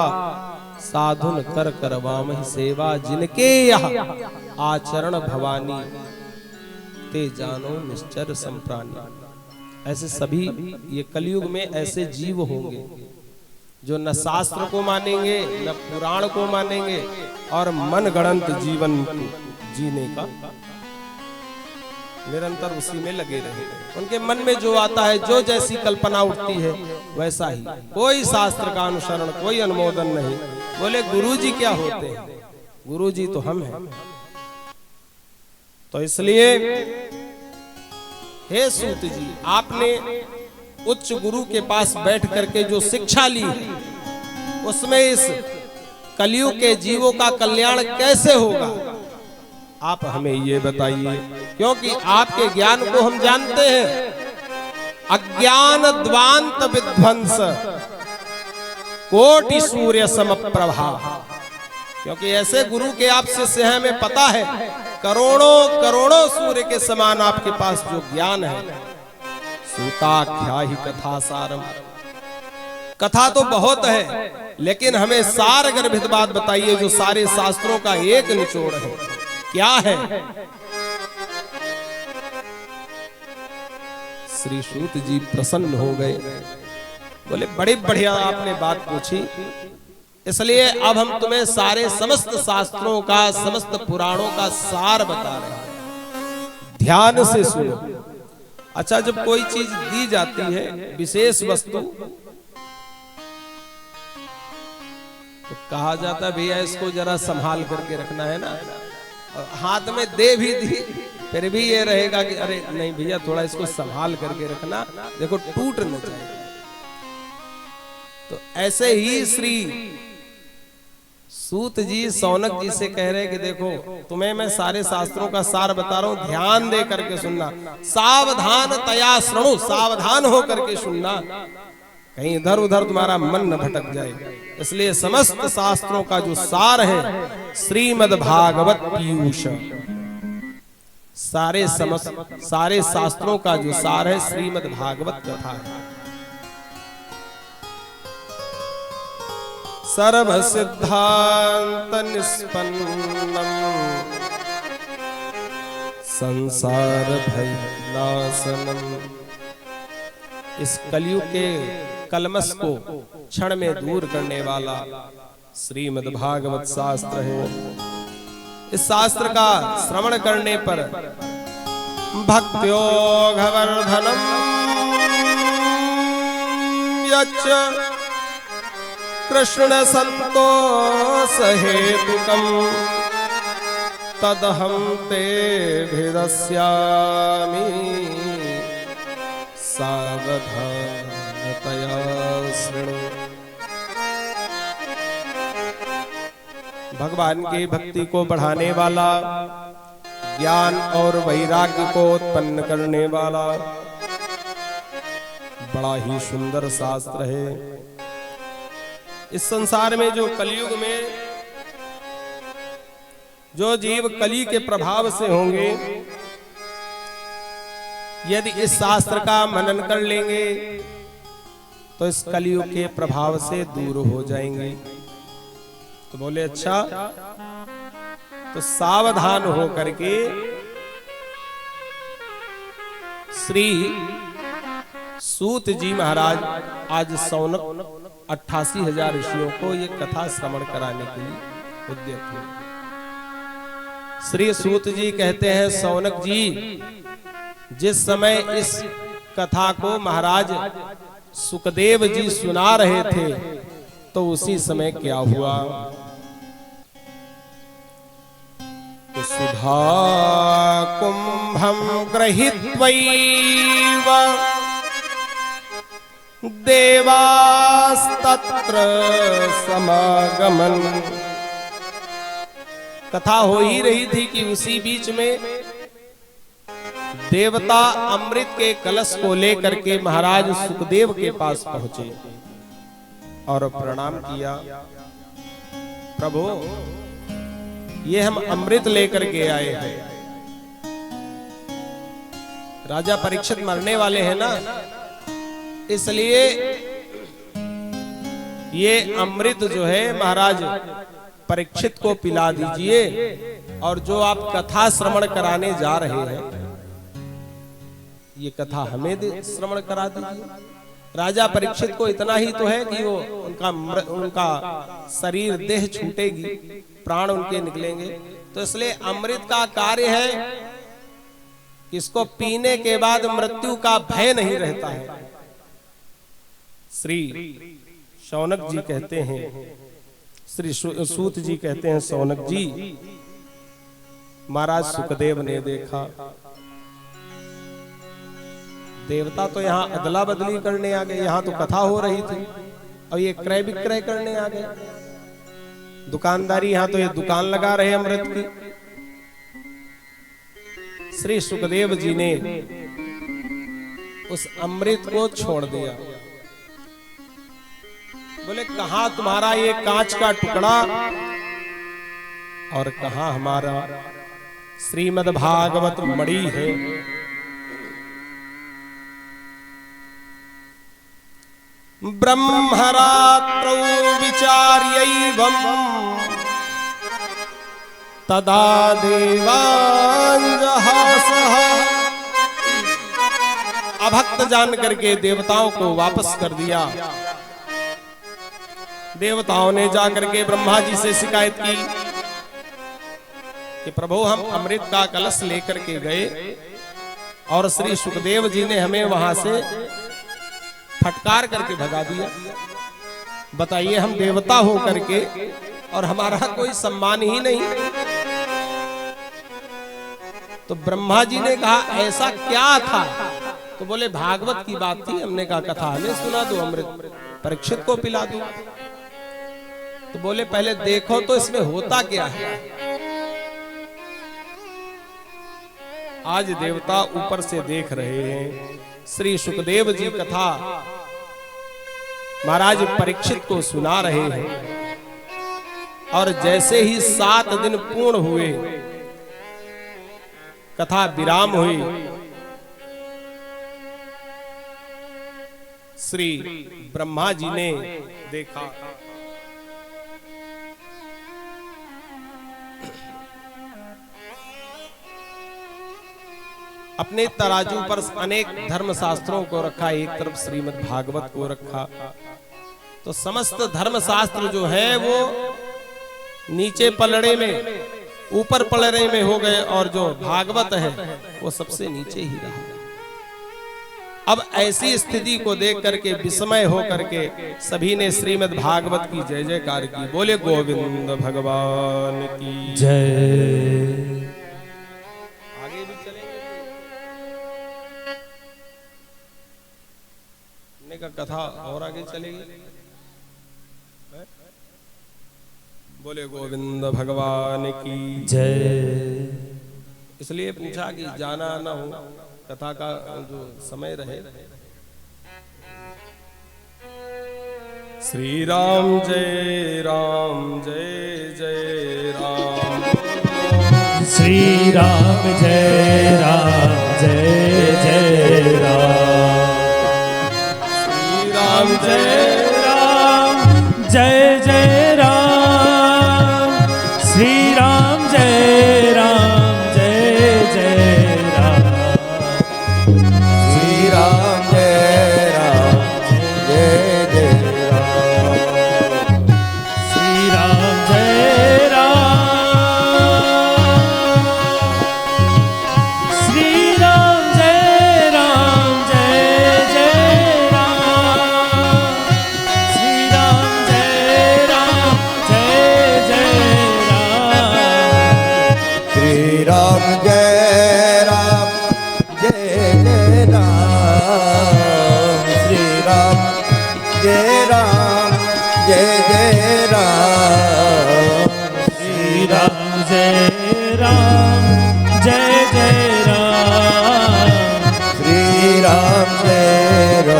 Speaker 1: साधुन कर करवामहि सेवा, जिनके यह आचरण भवानी ते जानो निश्चर संप्राणी। ऐसे सभी ये कलयुग में ऐसे जीव होंगे जो न शास्त्र को मानेंगे न पुराण को मानेंगे और मन गणंत जीवन जीने का निरंतर उसी में लगे रहेंगे। उनके मन में जो आता है, जो जैसी कल्पना उठती है वैसा ही, कोई शास्त्र का अनुसरण, कोई अनुमोदन नहीं। बोले गुरुजी क्या होते हैं? गुरुजी तो हम हैं। तो इसलिए हे सूत जी, आपने उच्च गुरु के पास बैठ करके जो शिक्षा ली उसमें इस कलयुग के जीवों का कल्याण कैसे होगा, आप हमें ये बताइए, क्योंकि आपके ज्ञान को हम जानते हैं। अज्ञान द्वांत विध्वंस कोटि सूर्य समप्रभा। क्योंकि ऐसे गुरु के आप शिष्य हैं, हमें पता है करोड़ों करोड़ों सूर्य के समान आपके पास जो ज्ञान है। सूताख्या ही कथा सारम, कथा तो बहुत है लेकिन हमें सार गर्भित बात बताइए जो सारे शास्त्रों का एक निचोड़ है, क्या है? श्री सूत जी प्रसन्न हो गए, बोले बड़ी बढ़िया आपने बात पूछी, इसलिए अब हम तुम्हें सारे समस्त शास्त्रों का, समस्त पुराणों का सार बता रहे हैं, ध्यान से सुनो। अच्छा, जब कोई चीज दी जाती है, विशेष वस्तु, तो कहा जाता भैया इसको जरा संभाल करके रखना है ना, और हाथ में दे भी दी फिर भी ये रहेगा कि अरे नहीं भैया थोड़ा इसको संभाल करके रखना, देखो टूट न जाए। तो ऐसे ही श्री सूत जी सौनक जी से कह रहे कि देखो तुम्हें मैं सारे शास्त्रों का सार बता रहा हूं, ध्यान दे करके सुनना, सावधान तया श्रणु, सावधान हो करके सुनना, कहीं इधर उधर तुम्हारा मन न भटक जाए। इसलिए समस्त शास्त्रों का जो सार है श्रीमद् भागवत पीयूष, सारे शास्त्रों का जो सार है श्रीमद् भागवत कथा है। सर्व सिद्धांत निष्पन्नम संसार भय नाशनम, इस कलयुग के कलमश को क्षण में दूर करने वाला श्रीमद् भागवत शास्त्र है। इस शास्त्र का श्रवण करने पर भक्त्योगवर्धनम यच्च कृष्ण संतोष हेतुकम तदहं ते भिदस्यामि सावधानतया शृणु। भगवान की भक्ति को बढ़ाने वाला, ज्ञान और वैराग्य को उत्पन्न करने वाला बड़ा ही सुंदर शास्त्र है। इस संसार में जो कलयुग में जो जीव कली के प्रभाव से होंगे, यदि इस शास्त्र का मनन कर लेंगे तो इस कलयुग के प्रभाव से दूर हो जाएंगे। तो बोले अच्छा, तो सावधान हो करके श्री सूत जी महाराज आज सौनक 88,000 ऋषियों को ये कथा श्रवण कराने के लिए उद्यत हुए। श्री सूत जी कहते हैं, सौनक जी जिस समय इस कथा को महाराज सुखदेव जी सुना रहे थे तो उसी समय क्या हुआ? तो सुधा कुंभम गृहीत्वैव देवास्तत्र समागमन। कथा हो ही रही थी कि उसी बीच में देवता अमृत के कलश को लेकर के महाराज सुखदेव के पास पहुंचे और प्रणाम किया। प्रभु, ये हम अमृत लेकर के आए हैं। राजा परीक्षित मरने वाले हैं ना, इसलिए ये अमृत जो है महाराज परीक्षित को पिला दीजिए, और जो आप कथा श्रवण कराने जा रहे हैं ये कथा हमें श्रवण करा दीजिए। राजा परीक्षित को इतना ही तो है कि वो उनका शरीर देह छूटेगी, प्राण उनके निकलेंगे, तो इसलिए अमृत का कार्य है कि इसको पीने के बाद मृत्यु का भय नहीं रहता है। श्री सौनक जी कहते हैं, श्री सूत जी कहते हैं, सौनक जी महाराज सुखदेव ने देखा देवता तो यहाँ अदला बदली करने आ गए, यहाँ तो कथा हो रही थी और ये क्रय विक्रय करने आ गए। दुकानदारी, यहाँ तो ये दुकान लगा रहे अमृत की। श्री सुखदेव जी ने उस अमृत को छोड़ दिया। बोले कहां तुम्हारा ये कांच का टुकड़ा और कहां हमारा श्रीमद् भागवत मणि है। ब्रह्मरात्रौ विचार्यैवम् तदा देवांजहासः। अभक्त जान करके देवताओं को वापस कर दिया। देवताओं ने जाकर के ब्रह्मा जी से शिकायत की कि प्रभु हम अमृत का कलश लेकर के गए और श्री सुखदेव जी ने हमें वहां से फटकार करके भगा दिया। बताइए हम देवता हो करके और हमारा कोई सम्मान ही नहीं। तो ब्रह्मा जी ने कहा ऐसा क्या था? तो बोले भागवत की बात थी। हमने कहा कथा हमें सुना दो, अमृत परीक्षित को पिला दो। तो बोले पहले देखो तो इसमें होता क्या है। आज देवता ऊपर से देख रहे हैं। श्री सुखदेव जी कथा महाराज परीक्षित को सुना रहे हैं और जैसे ही 7 दिन पूर्ण हुए, कथा विराम हुई, श्री ब्रह्मा जी ने देखा अपने तराजू पर अनेक धर्म शास्त्रों को रखा, एक तरफ श्रीमद् भागवत को रखा। तो समस्त धर्म शास्त्र जो है वो नीचे पलड़े में, ऊपर पलड़े में हो गए और जो भागवत है वो सबसे नीचे ही रहा। अब ऐसी स्थिति को देख करके विस्मय हो करके सभी ने श्रीमद् भागवत की जय जयकार की। बोले गोविंद भगवान की
Speaker 3: जय।
Speaker 1: आगे भी चलेंगे का कथा और आगे चलेगी। बोले गोविंद भगवान की
Speaker 3: जय।
Speaker 1: इसलिए पूछा कि जाना ना हो, कथा का जो समय रहे। श्री राम जय जय राम।
Speaker 3: श्री राम जय जय राम।
Speaker 1: श्री राम जय
Speaker 3: जय राम। श्री राम जय जय राम।
Speaker 2: श्री राम जय जय राम।
Speaker 3: श्री राम जय श्री राम जय जय राम। श्री राम जय जय राम।
Speaker 2: श्री राम जय जय राम। श्री राम जय जय राम।
Speaker 3: श्री राम जय जय राम।
Speaker 2: श्री राम जय जय राम।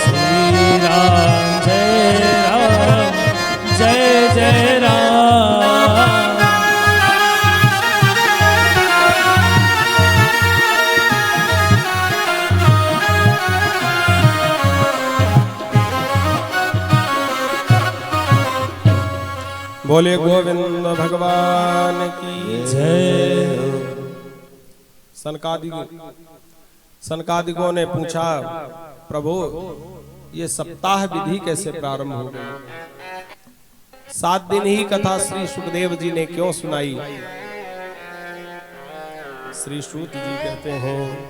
Speaker 3: श्री राम जय जय राम।
Speaker 1: बोले गोविंद भगवान की
Speaker 3: जय।
Speaker 1: सनकादिकों ने पूछा प्रभु ये सप्ताह विधि कैसे प्रारंभ हो गई? 7 दिन ही कथा श्री सुखदेव जी ने क्यों सुनाई? श्री सूत जी कहते हैं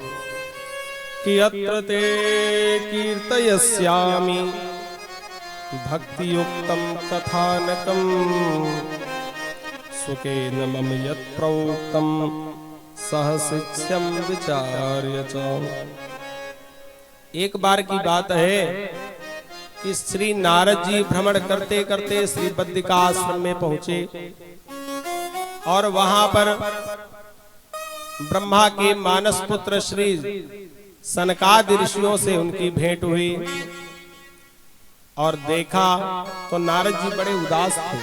Speaker 1: कि अत्र ते कीर्तयस्यामि भक्ति युक्तम कथानकम सुखेन मम यत् प्रोक्तम सहशिष्यम विचार्य च। एक बार की बात है कि श्री नारद जी भ्रमण करते करते श्री बद्रिका आश्रम में पहुंचे और वहां पर ब्रह्मा के मानस पुत्र श्री सनकादि ऋषियों से उनकी भेंट हुई और देखा तो नारद जी बड़े उदास थे।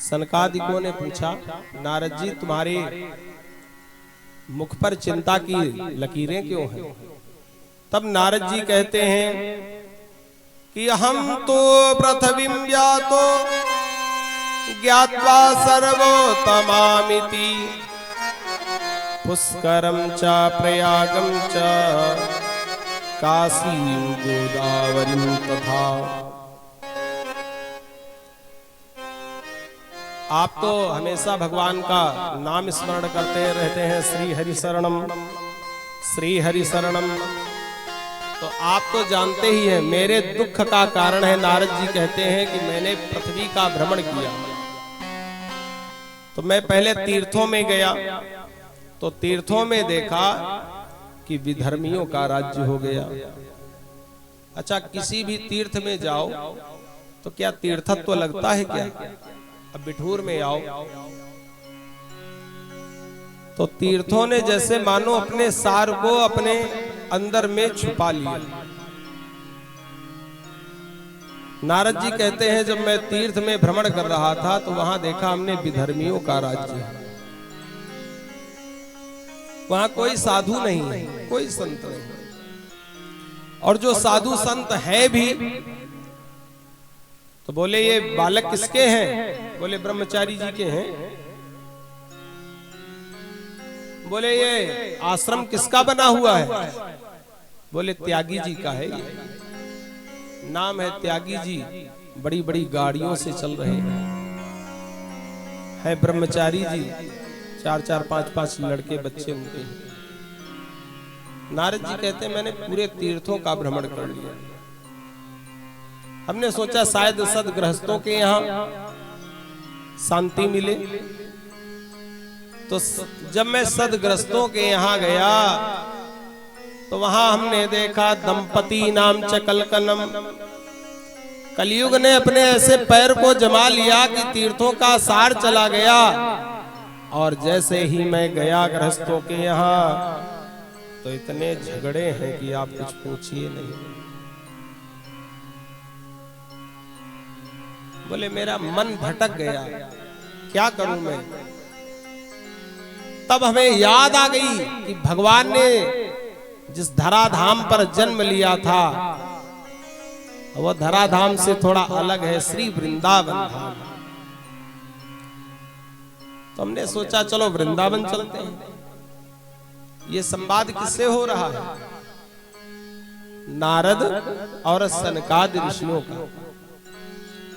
Speaker 1: सनकादिकों ने पूछा नारद जी तुम्हारे मुख पर चिंता की लकीरें क्यों हैं? तब नारद जी कहते हैं कि हम तो पृथ्वीं व्यातो ज्ञात्वा सर्वोत्तमामिति पुष्करं च प्रयागं च काशीं गोदावरीं तथा। आप तो हमेशा भगवान का नाम स्मरण करते रहते हैं, श्री हरि शरणम श्री हरि शरणम। तो आप तो जानते ही हैं मेरे दुख का कारण है। नारद जी कहते हैं कि मैंने पृथ्वी का भ्रमण किया, तो मैं पहले तीर्थों में गया, तो तीर्थों में देखा कि विधर्मियों का राज्य हो गया। अच्छा, किसी भी तीर्थ में जाओ तो क्या तीर्थत्व लगता है क्या? अब बिठूर में आओ तो तीर्थों ने जैसे मानो अपने सार को अपने अंदर में छुपा लिया। नारद जी कहते हैं जब मैं तीर्थ में भ्रमण कर रहा था तो वहां देखा हमने विधर्मियों का राज्य। वहां कोई साधु नहीं है, कोई संत नहीं, और जो साधु संत है भी तो बोले ये बालक किसके हैं? बोले ब्रह्मचारी जी के हैं। बोले ये आश्रम किसका बना हुआ है? बोले त्यागी जी का है, ये नाम है त्यागी जी, बड़ी बड़ी गाड़ियों से चल रहे हैं। ब्रह्मचारी जी 4-4, 5-5 लड़के बच्चे उनके हैं। नारद जी कहते हैं मैंने पूरे तीर्थों का भ्रमण कर लिया। हमने सोचा शायद सदगृहस्थों के यहाँ शांति मिले, तो जब मैं सदगृहस्थों के यहाँ गया तो वहां हमने देखा दंपति नाम च कलकनम। कलयुग ने अपने ऐसे पैर को जमा लिया कि तीर्थों का सार चला गया, और जैसे ही मैं गया गृहस्थों के यहाँ तो इतने झगड़े हैं कि आप कुछ पूछिए नहीं। बोले मेरा मन भटक गया, क्या करूं मैं? तब हमें याद आ गई कि भगवान ने जिस धराधाम पर जन्म लिया था वह धराधाम से थोड़ा अलग है, श्री वृंदावन धाम। तो हमने सोचा चलो वृंदावन चलते हैं। ये संवाद किससे हो रहा है? नारद और सनकादि ऋषियों का।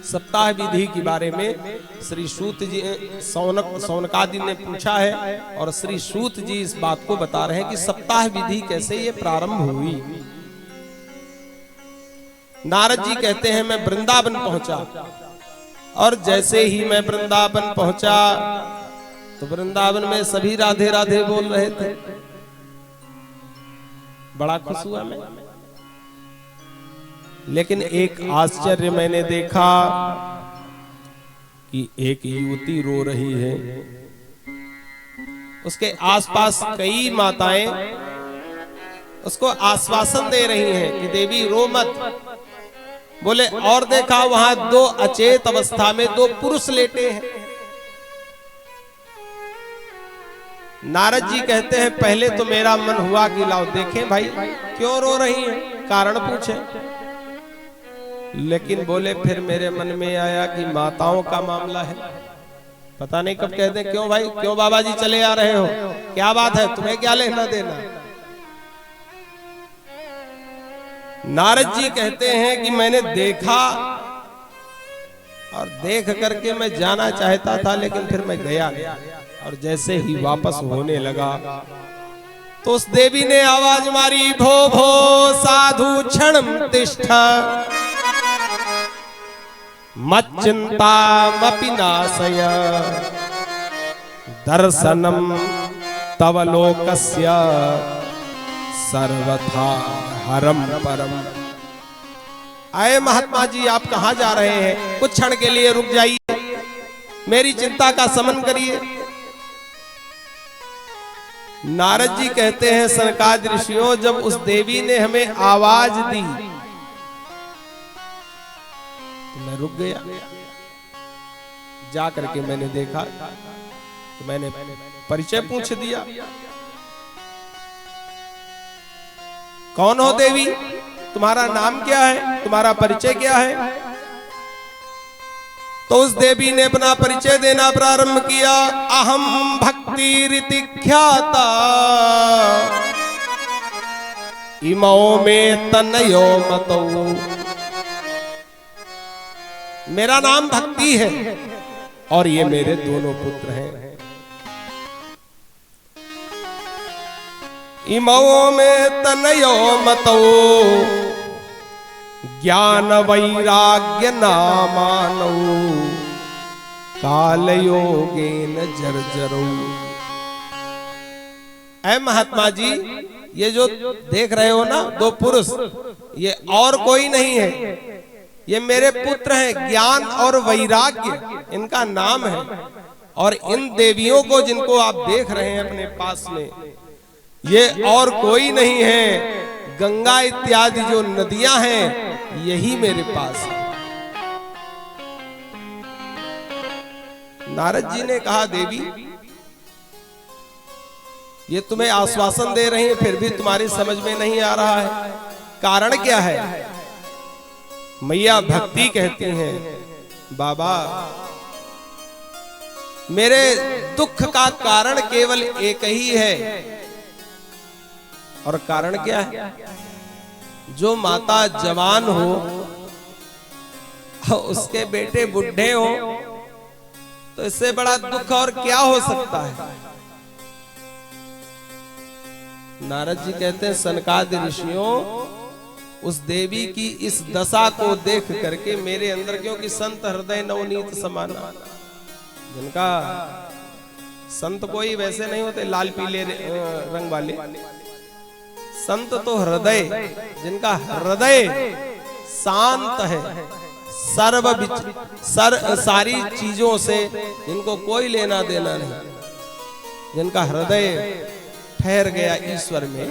Speaker 1: सप्ताह विधि के बारे में श्री सूत जी सौनकादि ने पूछा है, और श्री सूत जी इस बात को बता रहे हैं कि सप्ताह विधि कैसे ये प्रारंभ हुई। नारद जी कहते हैं मैं वृंदावन पहुंचा, और जैसे ही मैं वृंदावन पहुंचा तो वृंदावन में सभी राधे राधे बोल रहे थे। बड़ा खुश हुआ मैं। लेकिन एक आश्चर्य मैंने देखा कि एक युवती रो रही है, उसके आसपास कई माताएं उसको आश्वासन दे रही हैं कि देवी रो मत। बोले और देखा वहां 2 अचेत अवस्था में 2 पुरुष लेटे हैं। नारद जी कहते हैं पहले तो मेरा मन हुआ कि लाओ देखें भाई क्यों रो रही हैं, कारण पूछें। लेकिन बोले फिर मेरे मन में आया कि माताओं का मामला है, पता नहीं कब कहते क्यों भाई, क्यों बाबा जी चले आ रहे हो, क्या बात है, तुम्हें क्या लेना देना। नारद जी कहते हैं कि मैंने देखा और देख करके मैं जाना चाहता था, लेकिन फिर मैं गया नहीं, और जैसे ही वापस होने लगा तो उस देवी ने आवाज मारी, भो भो साधु क्षणम तिष्ठा मच्चिंतामपि नाशय दर्शनम तव लोकस्य सर्वथा हरम परम। आए महात्मा जी आप कहां जा रहे हैं? कुछ क्षण के लिए रुक जाइए, मेरी चिंता का शमन करिए। नारद जी कहते हैं सनकादि ऋषियों जब उस देवी ने हमें आवाज दी तो मैं रुक गया। जा करके मैंने देखा तो मैंने परिचय पूछ दिया। कौन हो देवी, तुम्हारा नाम क्या है, तुम्हारा परिचय क्या है? तो उस देवी ने अपना परिचय देना प्रारंभ किया। अहम भक्ति रीति ख्याता इमो में तनयो मतौ। मेरा नाम भक्ति है और ये मेरे दोनों पुत्र हैं। इमो में तनयो मतौ ज्ञान वैराग्य नामानौ काल योगेन जर्जरौ। ऐ महात्मा जी, ये जो देख रहे हो ना दो पुरुष, ये और कोई नहीं है, ये मेरे पुत्र हैं। ज्ञान और वैराग्य इनका नाम है। और इन देवियों को जिनको आप देख रहे हैं अपने पास में, ये और कोई नहीं है। गंगा इत्यादि जो नदियां हैं यही मेरे पास है। नारद जी ने कहा, देवी ये तुम्हें आश्वासन दे रही है, फिर भी तुम्हारी समझ में नहीं आ रहा है, कारण क्या है? मैया भक्ति कहती हैं, बाबा मेरे दुख का कारण केवल एक ही है। और कारण क्या है? जो माता जवान हो, उसके बेटे बुढ़े हो, तो इससे बड़ा दुख और क्या हो सकता है? नारद जी कहते हैं, सनकादि ऋषियों, उस देवी की इस दशा को देख करके मेरे अंदर, क्योंकि संत हृदय नवनीत समाना, जिनका संत कोई वैसे नहीं होते लाल पीले रंग वाले, संत तो हृदय, जिनका हृदय शांत है, सारी चीजों से जिनको कोई लेना देना नहीं, जिनका हृदय ठहर गया ईश्वर में,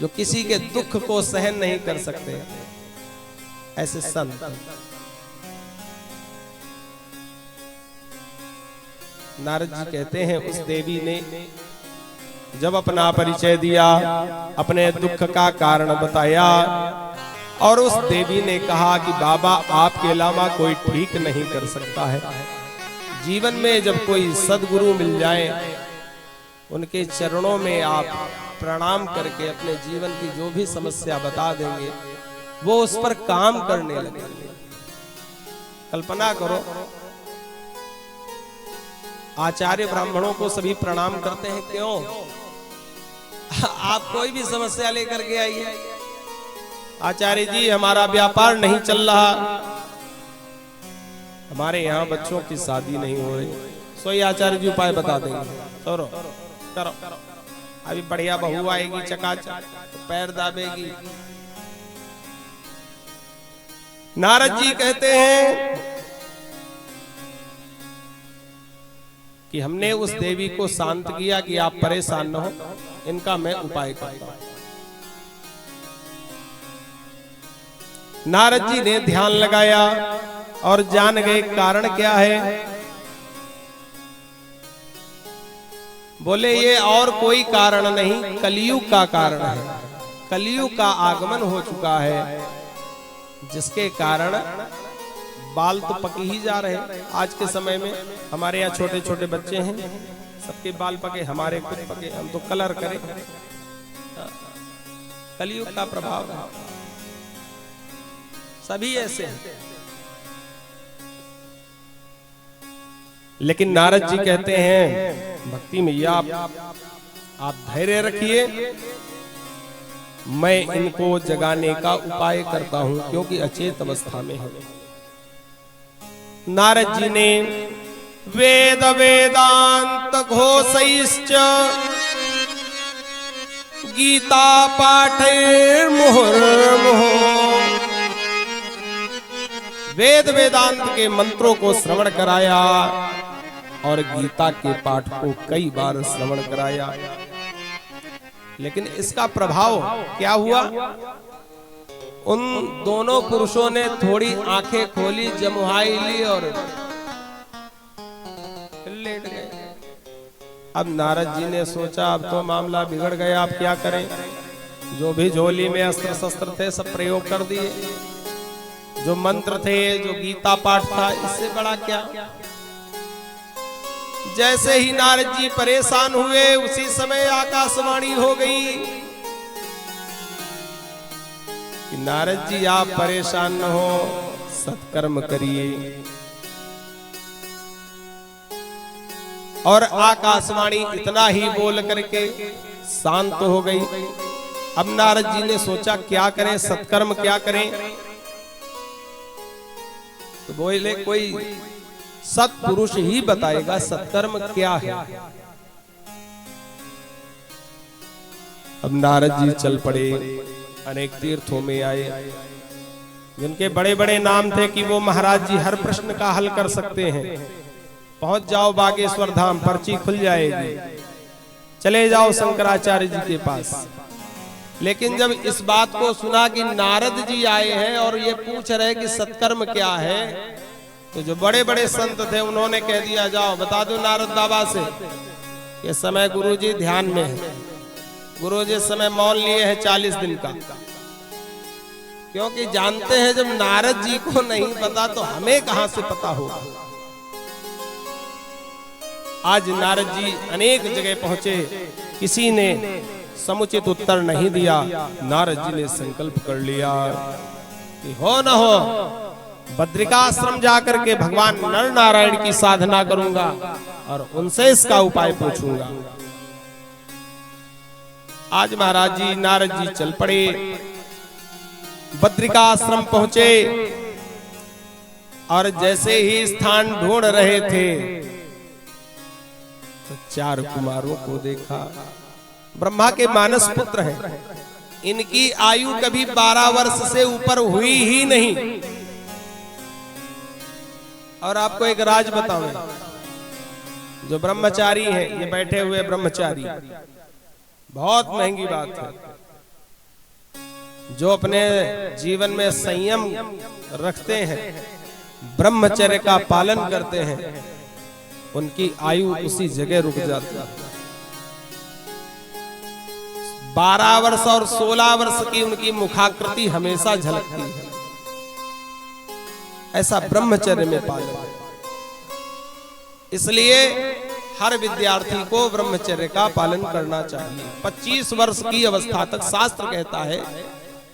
Speaker 1: जो किसी के दुख को सहन नहीं कर सकते, ऐसे संत। नारद जी कहते हैं, उस देवी ने जब अपना परिचय दिया, अपने दुख का कारण बताया, और उस देवी ने कहा कि बाबा आपके अलावा कोई ठीक नहीं कर सकता है। जीवन में जब कोई सद्गुरु मिल जाए, उनके चरणों में आप प्रणाम करके अपने जीवन की जो भी समस्या बता देंगे, वो उस पर काम करने लगेंगे। कल्पना करो, आचार्य ब्राह्मणों को सभी प्रणाम करते हैं, क्यों? आप कोई भी समस्या लेकर के आइए, आचार्य जी हमारा व्यापार नहीं चल रहा, हमारे यहाँ बच्चों की शादी नहीं हो रही, सोई आचार्य जी उपाय बता देंगे, करो करो, अभी बढ़िया बहू आएगी चकाचक, तो पैर दाबेगी। नारद जी कहते हैं कि हमने उस देवी को शांत किया कि आप परेशान न हो, इनका मैं उपाय करता हूं। नारद जी ने ध्यान लगाया और जान गए कारण क्या है। बोले ये और कोई कारण नहीं, कलयुग का कारण है। कलयुग का आगमन हो चुका है, जिसके कारण बाल तो पके ही जा रहे हैं। आज के समय में हमारे यहाँ छोटे छोटे बच्चे हैं, सबके बाल पके, हमारे खुद पके, हम तो कलर करें। कलयुग का प्रभाव है, सभी ऐसे हैं। लेकिन नारद जी कहते हैं, भक्ति मैया आप धैर्य रखिए, मैं इनको जगाने का उपाय करता हूं, क्योंकि अचेत अवस्था में है। नारद जी ने वेद वेदांत घोषैश्च गीता पाठे मुहुर्मुहुः, वेद वेदांत के मंत्रों को श्रवण कराया और गीता के पाठ को कई बार श्रवण कराया। लेकिन इसका प्रभाव क्या हुआ? उन दोनों पुरुषों ने थोड़ी आंखें खोली, जमुहाई ली और लेट गए। अब नारद जी ने सोचा अब तो मामला बिगड़ गया, अब क्या करें। जो भी झोली में अस्त्र शस्त्र थे सब प्रयोग कर दिए, जो मंत्र थे, जो गीता पाठ था, इससे बड़ा क्या। जैसे ही नारद जी परेशान हुए उसी समय आकाशवाणी हो गई कि नारद जी आप परेशान न हो, सत्कर्म करिए। और आकाशवाणी इतना ही बोल करके शांत हो गई। अब नारद जी ने सोचा क्या करें, सत्कर्म क्या करें। तो बोले कोई सत्पुरुष ही बताएगा सत्कर्म क्या है। अब नारद जी चल पड़े, अनेक तीर्थों में आए जिनके बड़े बड़े नाम थे कि वो महाराज जी हर प्रश्न का हल कर सकते हैं। पहुंच जाओ बागेश्वर धाम, पर्ची खुल जाएगी, चले जाओ शंकराचार्य जी के पास। लेकिन जब इस बात को सुना कि नारद जी आए हैं और ये पूछ रहे कि सत्कर्म क्या है, तो जो बड़े बड़े संत थे उन्होंने कह दिया जाओ बता दो नारद बाबा से ये समय गुरुजी ध्यान में है। गुरुजी समय मौन लिए हैं 40 दिन का, क्योंकि जानते हैं जब नारद जी को नहीं पता तो हमें कहां से पता होगा। आज नारद जी अनेक जगह पहुंचे, किसी ने समुचित उत्तर नहीं दिया। नारद जी ने संकल्प कर लिया कि हो न हो बद्रिकाश्रम जाकर के भगवान नर नारायण की साधना करूंगा और उनसे इसका उपाय पूछूंगा। आज महाराज जी नारद जी चल पड़े, बद्रिकाश्रम पहुंचे और जैसे ही स्थान ढूंढ रहे थे तो 4 कुमारों को देखा। ब्रह्मा के मानस पुत्र हैं, इनकी आयु कभी 12 वर्ष से ऊपर हुई ही नहीं। और आपको एक राज बताऊं, जो ब्रह्मचारी हैं, ये बैठे हुए ब्रह्मचारी, बहुत महंगी बात है। जो अपने जीवन में संयम रखते हैं, ब्रह्मचर्य का पालन करते हैं, उनकी आयु उसी जगह रुक जाती है। 12 वर्ष और 16 वर्ष की उनकी मुखाकृति हमेशा झलकती है। ऐसा ब्रह्मचर्य में पालन है। इसलिए हर विद्यार्थी को ब्रह्मचर्य का पालन करना चाहिए। 25 वर्ष की अवस्था तक शास्त्र कहता है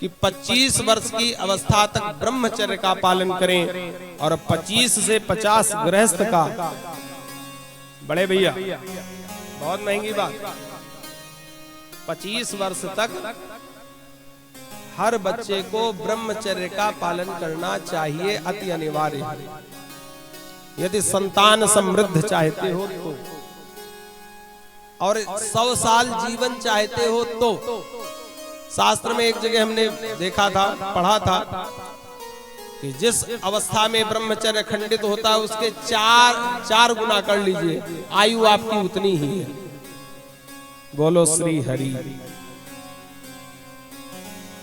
Speaker 1: कि 25 वर्ष की अवस्था तक ब्रह्मचर्य का पालन करें और 25 से 50 गृहस्थ का। बड़े भैया बहुत महंगी बात, 25 वर्ष तक हर बच्चे को ब्रह्मचर्य का पालन करना चाहिए, अति अनिवार्य है। यदि संतान समृद्ध चाहते हो तो, और 100 साल जीवन चाहते हो तो। शास्त्र में एक जगह हमने देखा था, पढ़ा था कि जिस अवस्था में ब्रह्मचर्य खंडित होता है उसके 4 गुना कर लीजिए, आयु आपकी उतनी ही है। बोलो श्री हरि।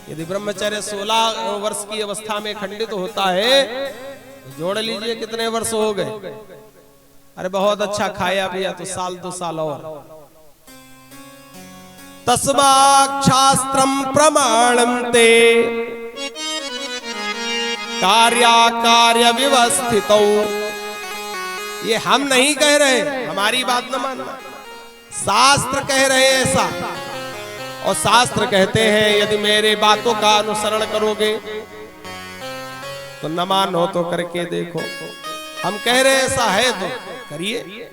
Speaker 1: यदि ब्रह्मचर्य 16 वर्ष की अवस्था में खंडित होता है तो जोड़ लीजिए कितने वर्ष हो गए। अरे बहुत अच्छा खाया पिया तो साल 2 साल और। तस्मात् शास्त्रम प्रमाणन्ते कार्य व्यवस्थितौ। ये हम नहीं कह रहे, हमारी बात न मानना, शास्त्र कह रहे हैं ऐसा। और शास्त्र कहते हैं यदि मेरे बातों का अनुसरण करोगे तो न मानो तो करके देखो। हम कह रहे हैं ऐसा है तो करिए।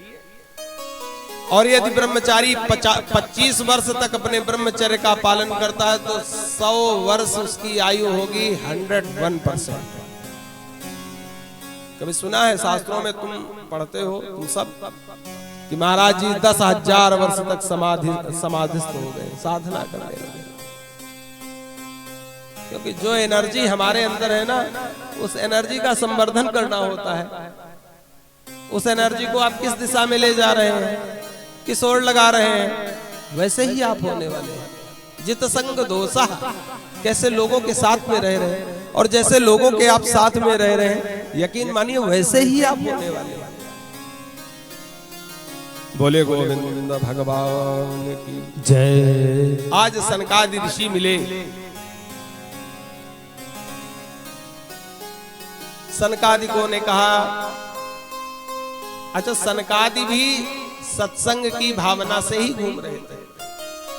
Speaker 1: और यदि ब्रह्मचारी 25 वर्ष तक अपने ब्रह्मचर्य का पालन करता है तो 100 वर्ष उसकी आयु होगी 101%। कभी सुना है शास्त्रों में, तुम पढ़ते हो तुम सब, कि महाराज जी 10,000 वर्ष तक समाधिस्थ हो गए, साधना करने लगे। क्योंकि जो एनर्जी हमारे अंदर है ना, उस एनर्जी का संवर्धन करना होता है। उस एनर्जी को आप किस दिशा में ले जा रहे हैं, किस ओर लगा रहे हैं, वैसे ही आप होने वाले हैं। जित संग दोषा, कैसे लोगों के साथ में रह रहे हैं और जैसे लोगों के आप साथ में रह रहे हैं, यकीन मानिए वैसे ही आप होने वाले हैं। बोले गोविंद भगवान की
Speaker 3: जय।
Speaker 1: आज सनकादि ऋषि मिले। सनकादिकों ने कहा, अच्छा सनकादि भी सत्संग की भावना से ही घूम रहे थे,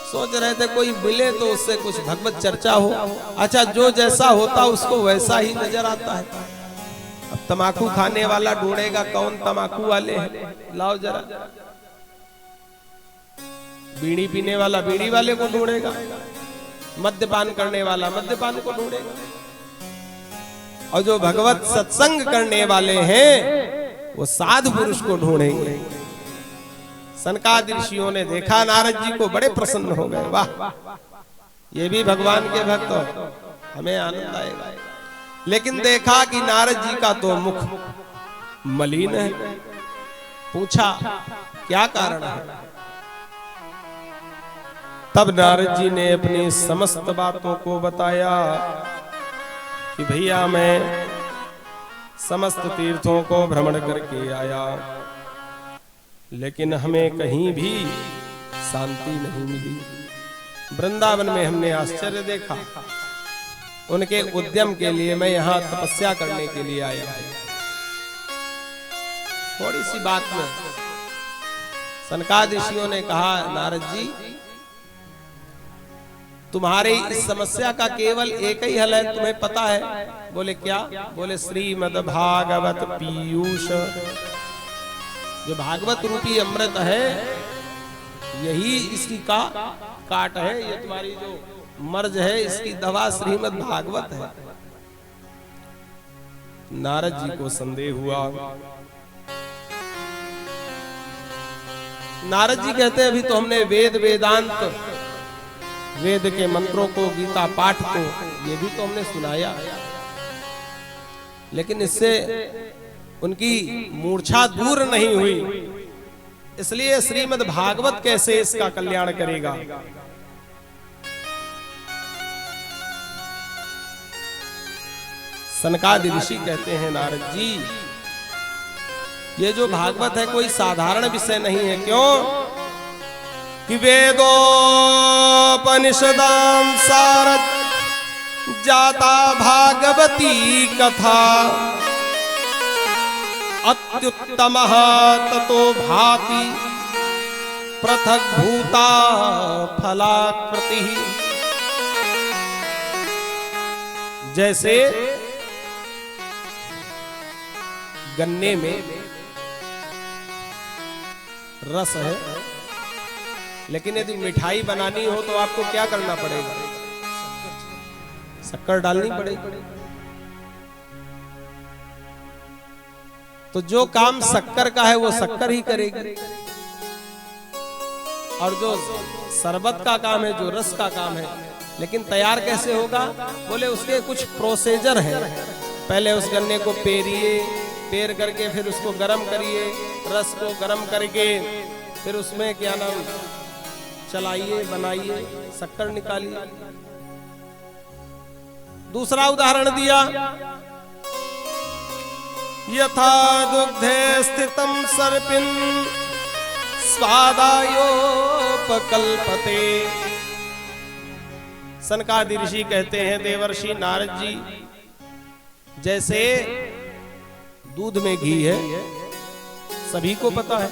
Speaker 1: सोच रहे थे कोई मिले तो उससे कुछ भगवत चर्चा हो। अच्छा जो जैसा होता उसको वैसा ही नजर आता है। अब तमाकू खाने वाला ढूंढेगा कौन तमाकू वाले हैं, लाओ जरा। बीड़ी पीने वाला बीड़ी वाले को ढूंढेगा, मद्यपान करने वाला मद्यपान को ढूंढेगा, और जो भगवत सत्संग करने वाले हैं वो साधु पुरुष को ढूंढेंगे। सनकादि ऋषियों ने देखा नारद जी को, बड़े प्रसन्न हो गए, वाह ये भी भगवान के भक्त हो, हमें आनंद आएगा। लेकिन देखा कि नारद जी का तो मुख मलिन है। पूछा क्या कारण है? तब नारद जी ने अपनी समस्त बातों को बताया कि भैया मैं समस्त तीर्थों को भ्रमण करके आया, लेकिन हमें कहीं भी शांति नहीं मिली। वृंदावन में हमने आश्चर्य देखा, उनके उद्यम के लिए मैं यहाँ तपस्या करने के लिए आया हूं। थोड़ी सी बात में सनकादि ऋषियों ने कहा, नारद जी तुम्हारी इस समस्या का केवल एक ही हल है, तुम्हें पता है? बोले क्या? बोले श्रीमद् भागवत पीयूष, जो भागवत रूपी अमृत है यही इसकी काट है, ये तुम्हारी जो मर्ज है इसकी दवा श्रीमद् भागवत है। नारद जी को संदेह हुआ। नारद जी कहते हैं अभी तो हमने वेद वेदांत वेद के मंत्रों को, गीता पाठ को, ये भी तो हमने सुनाया, लेकिन इससे उनकी मूर्छा दूर नहीं हुई, इसलिए श्रीमद् भागवत कैसे इसका कल्याण करेगा? सनकादि ऋषि कहते हैं, नारद जी ये जो भागवत है कोई साधारण विषय नहीं है। क्यों कि वेदोपनिषदां सारथ जाता भागवती कथा, अत्युत्तमः ततो भाति पृथक् भूता फलाकृति। जैसे गन्ने में रस है, लेकिन यदि मिठाई बनानी हो तो आपको क्या करना पड़ेगा? शक्कर डालनी पड़ेगी। तो जो काम शक्कर का है वो शक्कर ही करेगी, और जो शरबत का काम है, जो रस का काम है, लेकिन तैयार कैसे होगा? बोले उसके कुछ प्रोसीजर है। पहले उस गन्ने को पेर करके फिर उसको गरम करिए, रस को गरम करके फिर उसमें क्या नाम चलाइए, बनाइए, शक्कर निकालिए। दूसरा उदाहरण दिया, यथा दुग्धे स्थितं सर्पिन् स्वादायोपकल्पते। सनकादि ऋषि कहते हैं, देवर्षि नारद जी, जैसे दूध में घी है, सभी को पता है,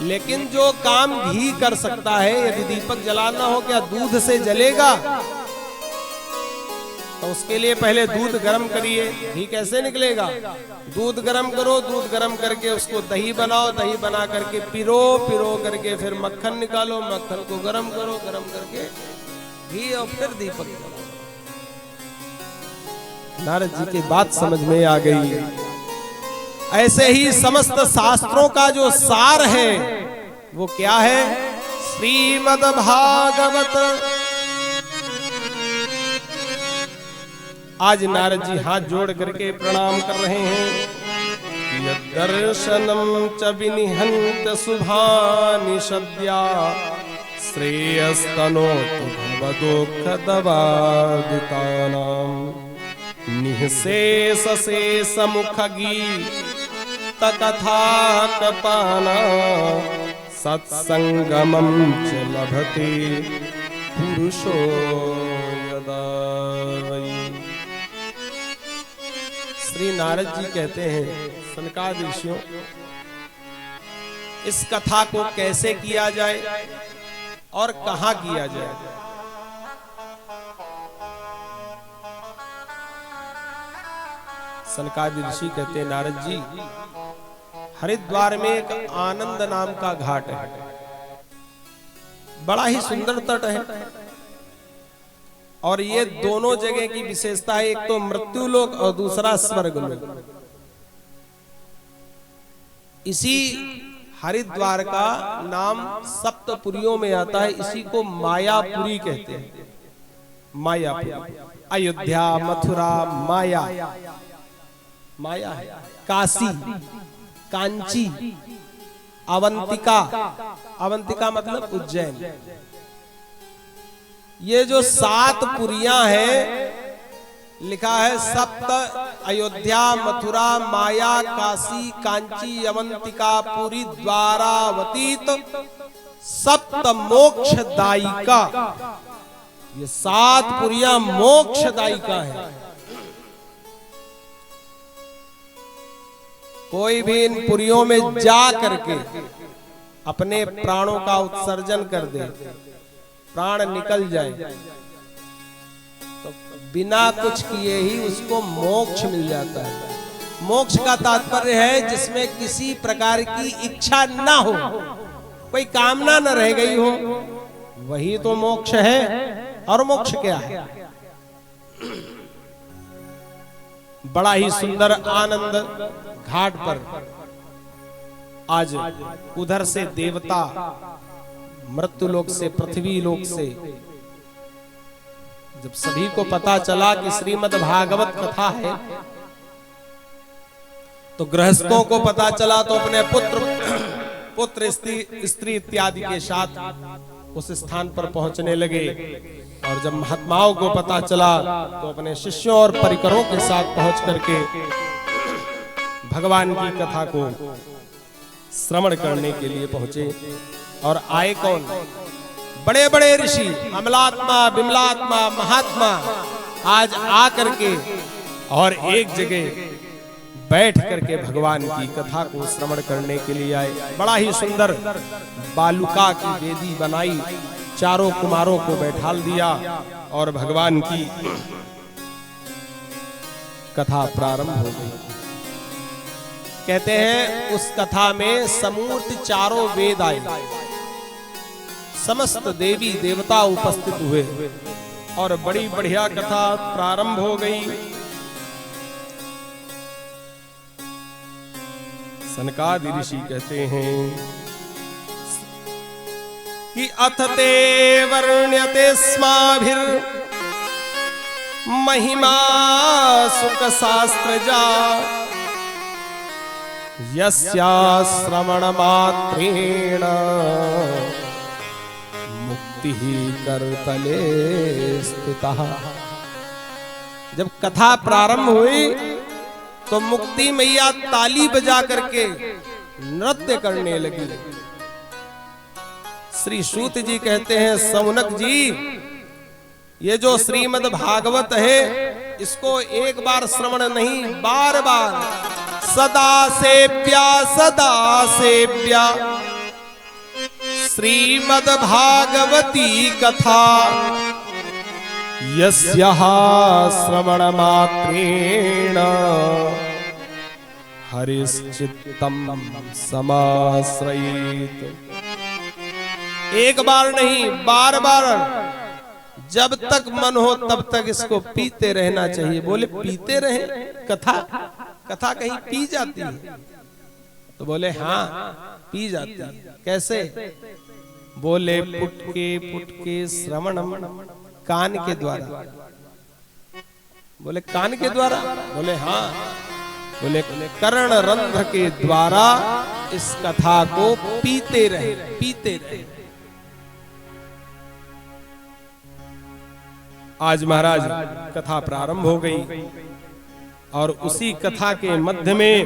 Speaker 1: लेकिन जो काम घी कर सकता है, यदि दीपक जलाना हो क्या दूध से जलेगा? तो उसके लिए पहले दूध गरम करिए, घी कैसे निकलेगा? दूध गरम करो, दूध गरम करके उसको दही बनाओ, दही बना करके पिरो करके फिर मक्खन निकालो, मक्खन को गरम करो, गरम करके घी, और फिर दीपक जलाओ। नारद जी की बात समझ में आ गई। ऐसे ही समस्त शास्त्रों का जो सार है वो क्या है? श्रीमद् भागवत। आज नारद जी हाथ जोड़ करके प्रणाम कर रहे हैं। यद्दर्शनम च विनिहन्त शुभानि सद्या, श्रेयस्तनोतु भवदुःखदवादितानां। निःशेष शेष मुखगी सत्त कथा कपाना सत्संगमं च लभते पुरुषो यदा वै। श्री नारद जी कहते हैं, सनकादि ऋषियों, इस कथा को कैसे किया जाए और कहां किया जाए। सनकादि ऋषि कहते हैं, नारद जी, हरिद्वार में एक आनंद नाम का घाट है, बड़ा ही सुंदर तट है, और ये दोनों जगह की विशेषता है, एक तो मृत्युलोक और दूसरा स्वर्गलोक। इसी हरिद्वार का नाम सप्तपुरियों में आता है, इसी को मायापुरी कहते हैं। मायापुरी, अयोध्या, मथुरा, माया, माया है, काशी, कांची, अवंतिका, अवंतिका मतलब उज्जैन। ये जो 7 पुरियां हैं, लिखा है सप्त, अयोध्या, मथुरा, माया, काशी, कांची, अवंतिका, पुरी, द्वारावतीत, सप्त मोक्षदायिका। ये 7 पुरियां मोक्षदायिका है। कोई भी इन पुरियों में जा करके अपने प्राणों का उत्सर्जन कर दे, प्राण निकल जाए, तो बिना कुछ किए ही उसको मोक्ष मिल जाता है। मोक्ष का तात्पर्य है जिसमें किसी प्रकार की इच्छा ना हो, कोई कामना न रह गई हो, वही तो मोक्ष है। और मोक्ष क्या है? बड़ा ही सुंदर आनंद घाट पर आज उधर से देवता, मृत्युलोक से, पृथ्वी लोक से, जब सभी को पता चला कि श्रीमद् भागवत कथा है, तो गृहस्थों को पता चला तो अपने पुत्र स्त्री इत्यादि के साथ उस स्थान पर पहुंचने लगे। और जब महात्माओं को पता चला तो अपने शिष्यों और परिकरों के साथ पहुंच करके भगवान की कथा को श्रवण करने के लिए पहुंचे। और आए कौन? बड़े बड़े ऋषि, अमलात्मा, विमलात्मा, महात्मा आज आकर के और एक जगह बैठ करके भगवान की कथा को श्रवण करने के लिए आए। बड़ा ही सुंदर बालुका की वेदी बनाई, चारों कुमारों को बैठाल दिया और भगवान की कथा प्रारंभ हो गई। कहते हैं उस कथा में समूर्त चारों वेद आए, समस्त देवी देवता उपस्थित हुए और बड़ी बढ़िया कथा प्रारंभ हो गई। सनकादि ऋषि कहते हैं कि अथ ते वर्ण्यते स्माभिर महिमा सुख शास्त्रजा यस्या श्रवण मात्रेण मुक्ति करतले स्थितः। जब कथा प्रारंभ हुई तो मुक्ति मैया ताली बजा करके नृत्य करने लगी। श्री सूत जी कहते हैं, सौनक जी, ये जो श्रीमद् भागवत है इसको एक बार श्रवण नहीं, बार बार सदा सेव्या श्रीमद् भागवती कथा यस्याः श्रवण मात्रेण हरिश्चित्तम समाश्रयेत। एक बार नहीं, बार बार, जब तक मन हो तब तक इसको पीते रहना चाहिए। बोले पीते रहे? कथा कहीं पी जाती है? तो बोले हाँ पी जाती है। कैसे? बोले पुटके श्रवणम, कान के द्वारा। बोले कान के द्वारा? बोले हाँ। बोले कर्ण रंध्र के द्वारा इस कथा को पीते रहे। आज महाराज कथा प्रारंभ हो गई और उसी कथा के मध्य में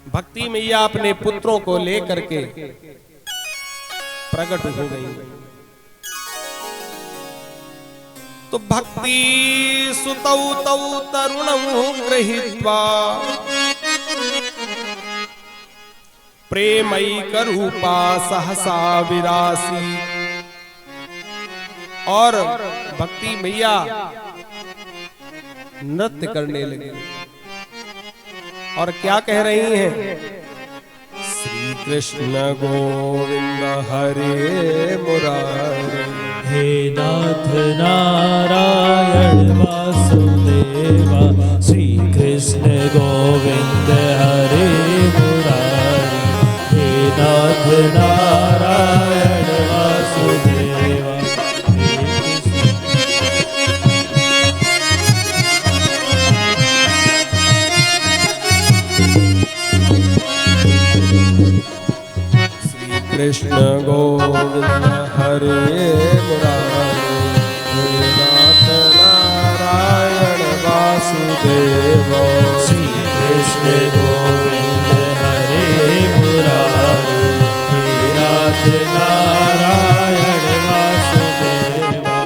Speaker 1: भक्ति मैया अपने पुत्रों को लेकर के प्रकट हो गई। तो भक्ति सुतौ तौ तरुणौ गृहीत्वा प्रेमैक रूपा सहसा विरासी। और भक्ति मैया नृत्य करने लगी और क्या कह रही हैं? श्री कृष्ण गोविंद हरे मुरारी,
Speaker 3: हे नाथ नारायण वासुदेवा, श्री कृष्ण गोविंद हरे मुरारी, हे नाथ नारायण वासुदेवा,
Speaker 1: कृष्ण गोविंद हरे मुरारी, हे नाथ नारायण वासुदेव।
Speaker 3: श्री कृष्ण गोविंद हरे मुरारी, हे नाथ नारायण वासुदेवा।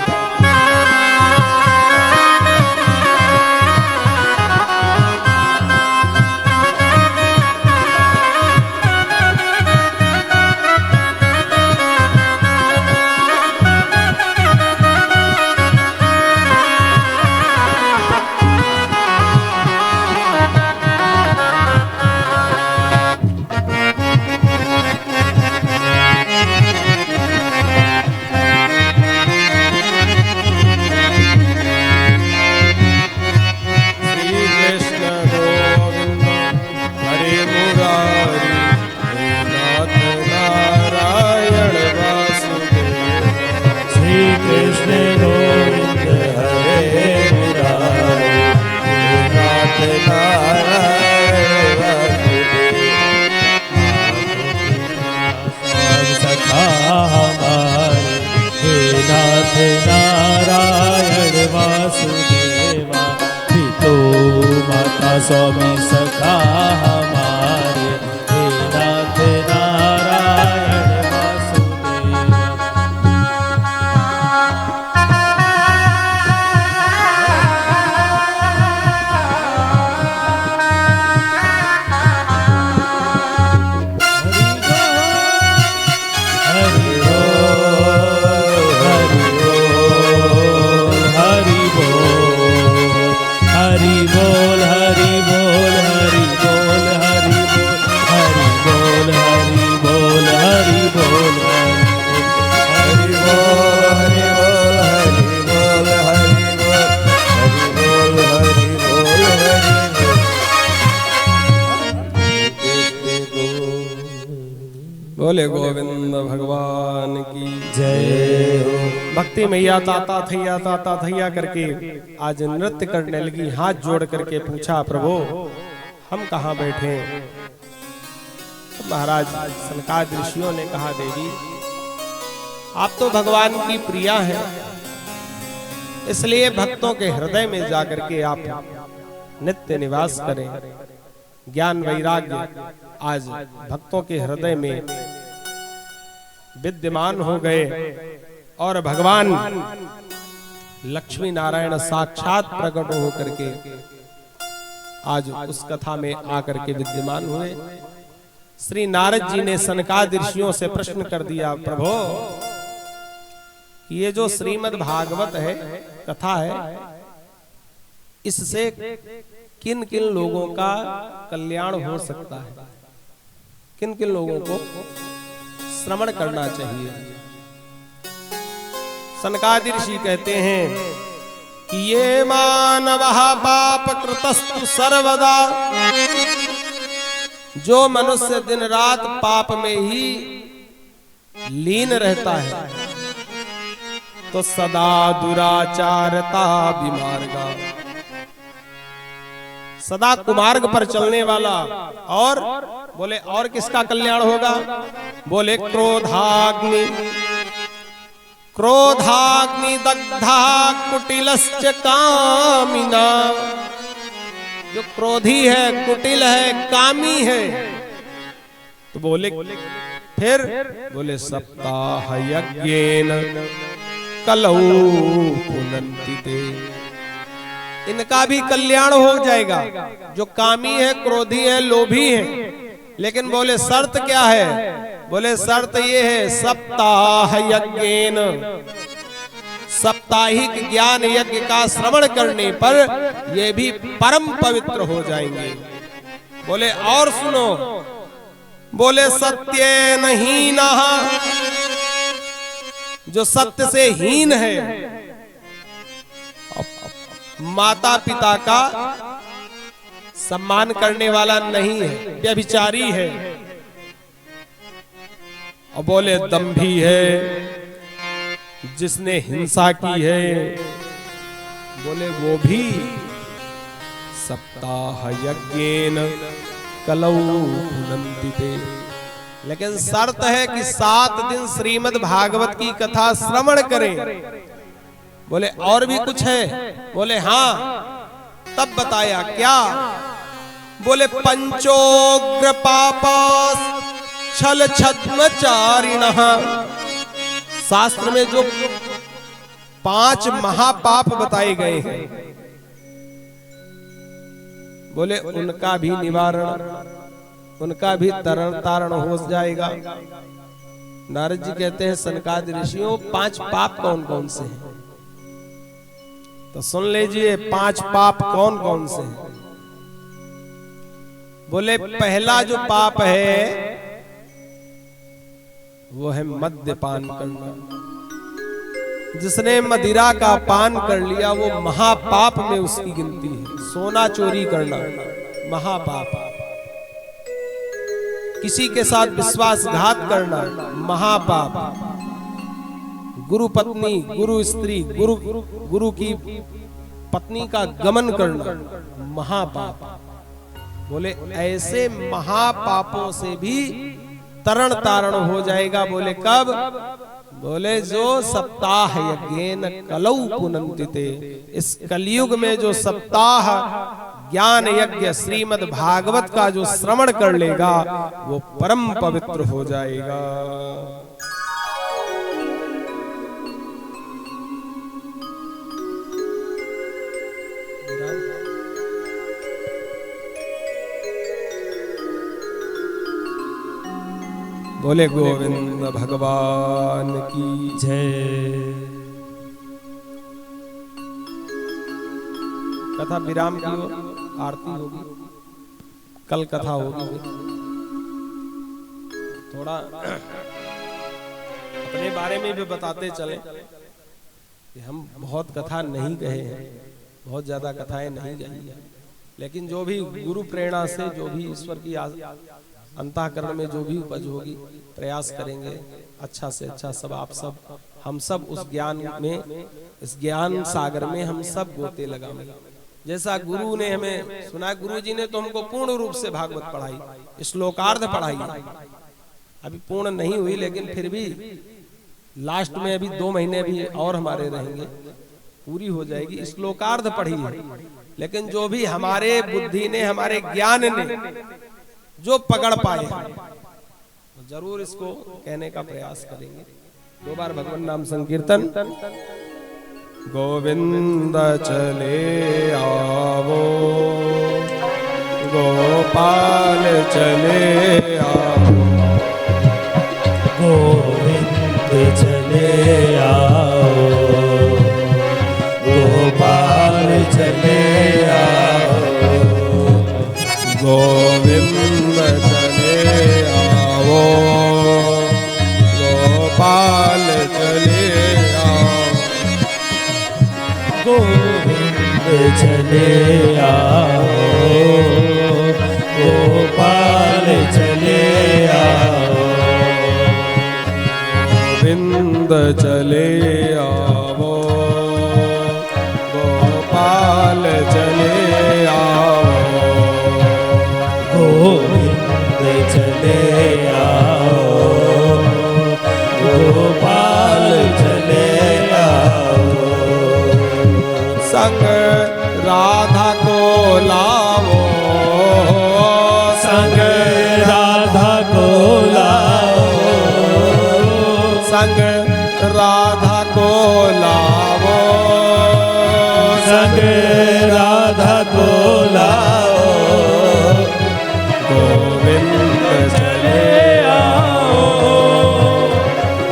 Speaker 3: नारायण वासुदेवा, पितो माता स्वामी सखा हमारे, हे नाथ नारायण वासुदेवा।
Speaker 1: बोले गोविंद भगवान की जय हो। भक्ति मैया ताता थैया करके आज नृत्य करने लगी। हाथ जोड़ करके पूछा, प्रभु हम कहाँ बैठे? तो महाराज सनकादिक ऋषियों ने कहा, देवी आप तो भगवान की प्रिया हैं, इसलिए भक्तों के हृदय में जाकर के आप नित्य निवास करें। ज्ञान वैराग्य आज भक्तों के हृदय में विद्यमान हो गए और भगवान लक्ष्मी नारायण साक्षात प्रकट होकर के आज उस कथा में आकर के विद्यमान हुए। श्री नारद जी ने सनकादिक ऋषियों से प्रश्न कर दिया, प्रभु ये जो श्रीमद् भागवत है, कथा है, इससे किन किन लोगों का कल्याण हो सकता है? किन किन लोगों को श्रवण करना चाहिए? सनकादिक ऋषि कहते हैं कि ये मानवः पाप कृतस्तु सर्वदा, जो मनुष्य दिन रात पाप में ही लीन रहता है, तो सदा दुराचारता विमार्गा, सदा कुमार्ग पर चलने वाला। और बोले और किसका कल्याण होगा? बोले क्रोधाग्नि दग्धा कुटिलश्च कामिना, जो क्रोधी है, कुटिल है, कामी है। तो बोले फिर बोले सप्ताह यज्ञेन कलौ पुनन्ति ते, इनका भी कल्याण हो जाएगा। जो कामी है, क्रोधी है, लोभी है, लेकिन बोले शर्त क्या है? बोले शर्त ये है सप्ताह यज्ञेन, साप्ताहिक ज्ञान यज्ञ का श्रवण करने पर ये भी परम पवित्र हो जाएंगे। बोले और सुनो, बोले सत्येन हीनः, जो सत्य से हीन है, माता पिता का सम्मान करने वाला नहीं है, व्यभिचारी है। और बोले दंभी है, जिसने हिंसा की है, बोले वो भी सप्ताह यज्ञेन कलौ पुनन्ति ते। लेकिन शर्त है कि 7 दिन श्रीमद् भागवत की कथा श्रवण करें। बोले और भी कुछ है? बोले हाँ। तब बताया क्या? बोले पंचोग्र पापास छल छद्मचारिणः, शास्त्र में जो 5 महापाप बताए गए हैं, बोले उनका भी निवारण, उनका भी तारण हो जाएगा। नारद जी कहते हैं सनकादि ऋषियों 5 पाप कौन कौन से हैं? तो सुन लीजिए 5 पाप कौन कौन से हैं। बोले पहला जो पाप है वो है मद्यपान करना। जिसने मदिरा का पान कर लिया वो महापाप में उसकी गिनती है। सोना चोरी करना महापाप, किसी के साथ विश्वासघात करना महापाप, गुरु पत्नी, गुरु स्त्री, गुरु की पत्नी का गमन करना महापाप। बोले ऐसे महापापों से भी तरण तारण हो जाएगा। बोले कब? बोले जो सप्ताह यज्ञेन कलौ पुनन्ति ते, इस कलयुग में जो सप्ताह ज्ञान यज्ञ श्रीमद् भागवत का जो श्रवण कर लेगा वो परम पवित्र हो जाएगा। बोले गोविंद भगवान की जय। कथा विराम की ओर, आरती होगी, कल कथा होगी। थोड़ा अपने बारे में भी बताते चले कि हम बहुत कथा नहीं कहे हैं, बहुत ज्यादा कथाएं नहीं कही हैं, लेकिन जो भी गुरु प्रेरणा से, जो भी ईश्वर की अंतःकरण में जो भी उपज होगी, प्रयास करेंगे अच्छा से अच्छा। सब आप सब, हम सब उस ज्ञान में, इस ज्ञान सागर में हम सब गोते लगाएंगे। जैसा गुरु ने हमें सुना, गुरु जी ने तो हमको पूर्ण रूप से भागवत पढ़ाई, श्लोकार्ध पढ़ाई, अभी पूर्ण नहीं हुई, लेकिन फिर भी लास्ट में अभी 2 महीने भी और हमारे रहेंगे, पूरी हो जाएगी। श्लोकार्ध पढ़ी है, लेकिन जो भी हमारे बुद्धि ने, हमारे ज्ञान ने जो पकड़ पाए तो जरूर इसको कहने का प्रयास करेंगे। 2 बार भगवान नाम संकीर्तन। गोविंद चले आवो, गोपाल चले आओ,
Speaker 3: गोविंद चले आओ, गोपाल चले आओ,
Speaker 1: गोविंद चले आओ, गोपाल चले आओ,
Speaker 3: गोविंद चले आओ, गोपाल चले आओ,
Speaker 1: गोविंद चले आओ, गोपाल चले आओ,
Speaker 3: गोविंद चले आओ, गोपाल चले आओ,
Speaker 1: संग राधा को लाओ, संग राधा को लावो,
Speaker 3: संग राधा को लाओ,
Speaker 1: गोविंद चले
Speaker 3: आओ,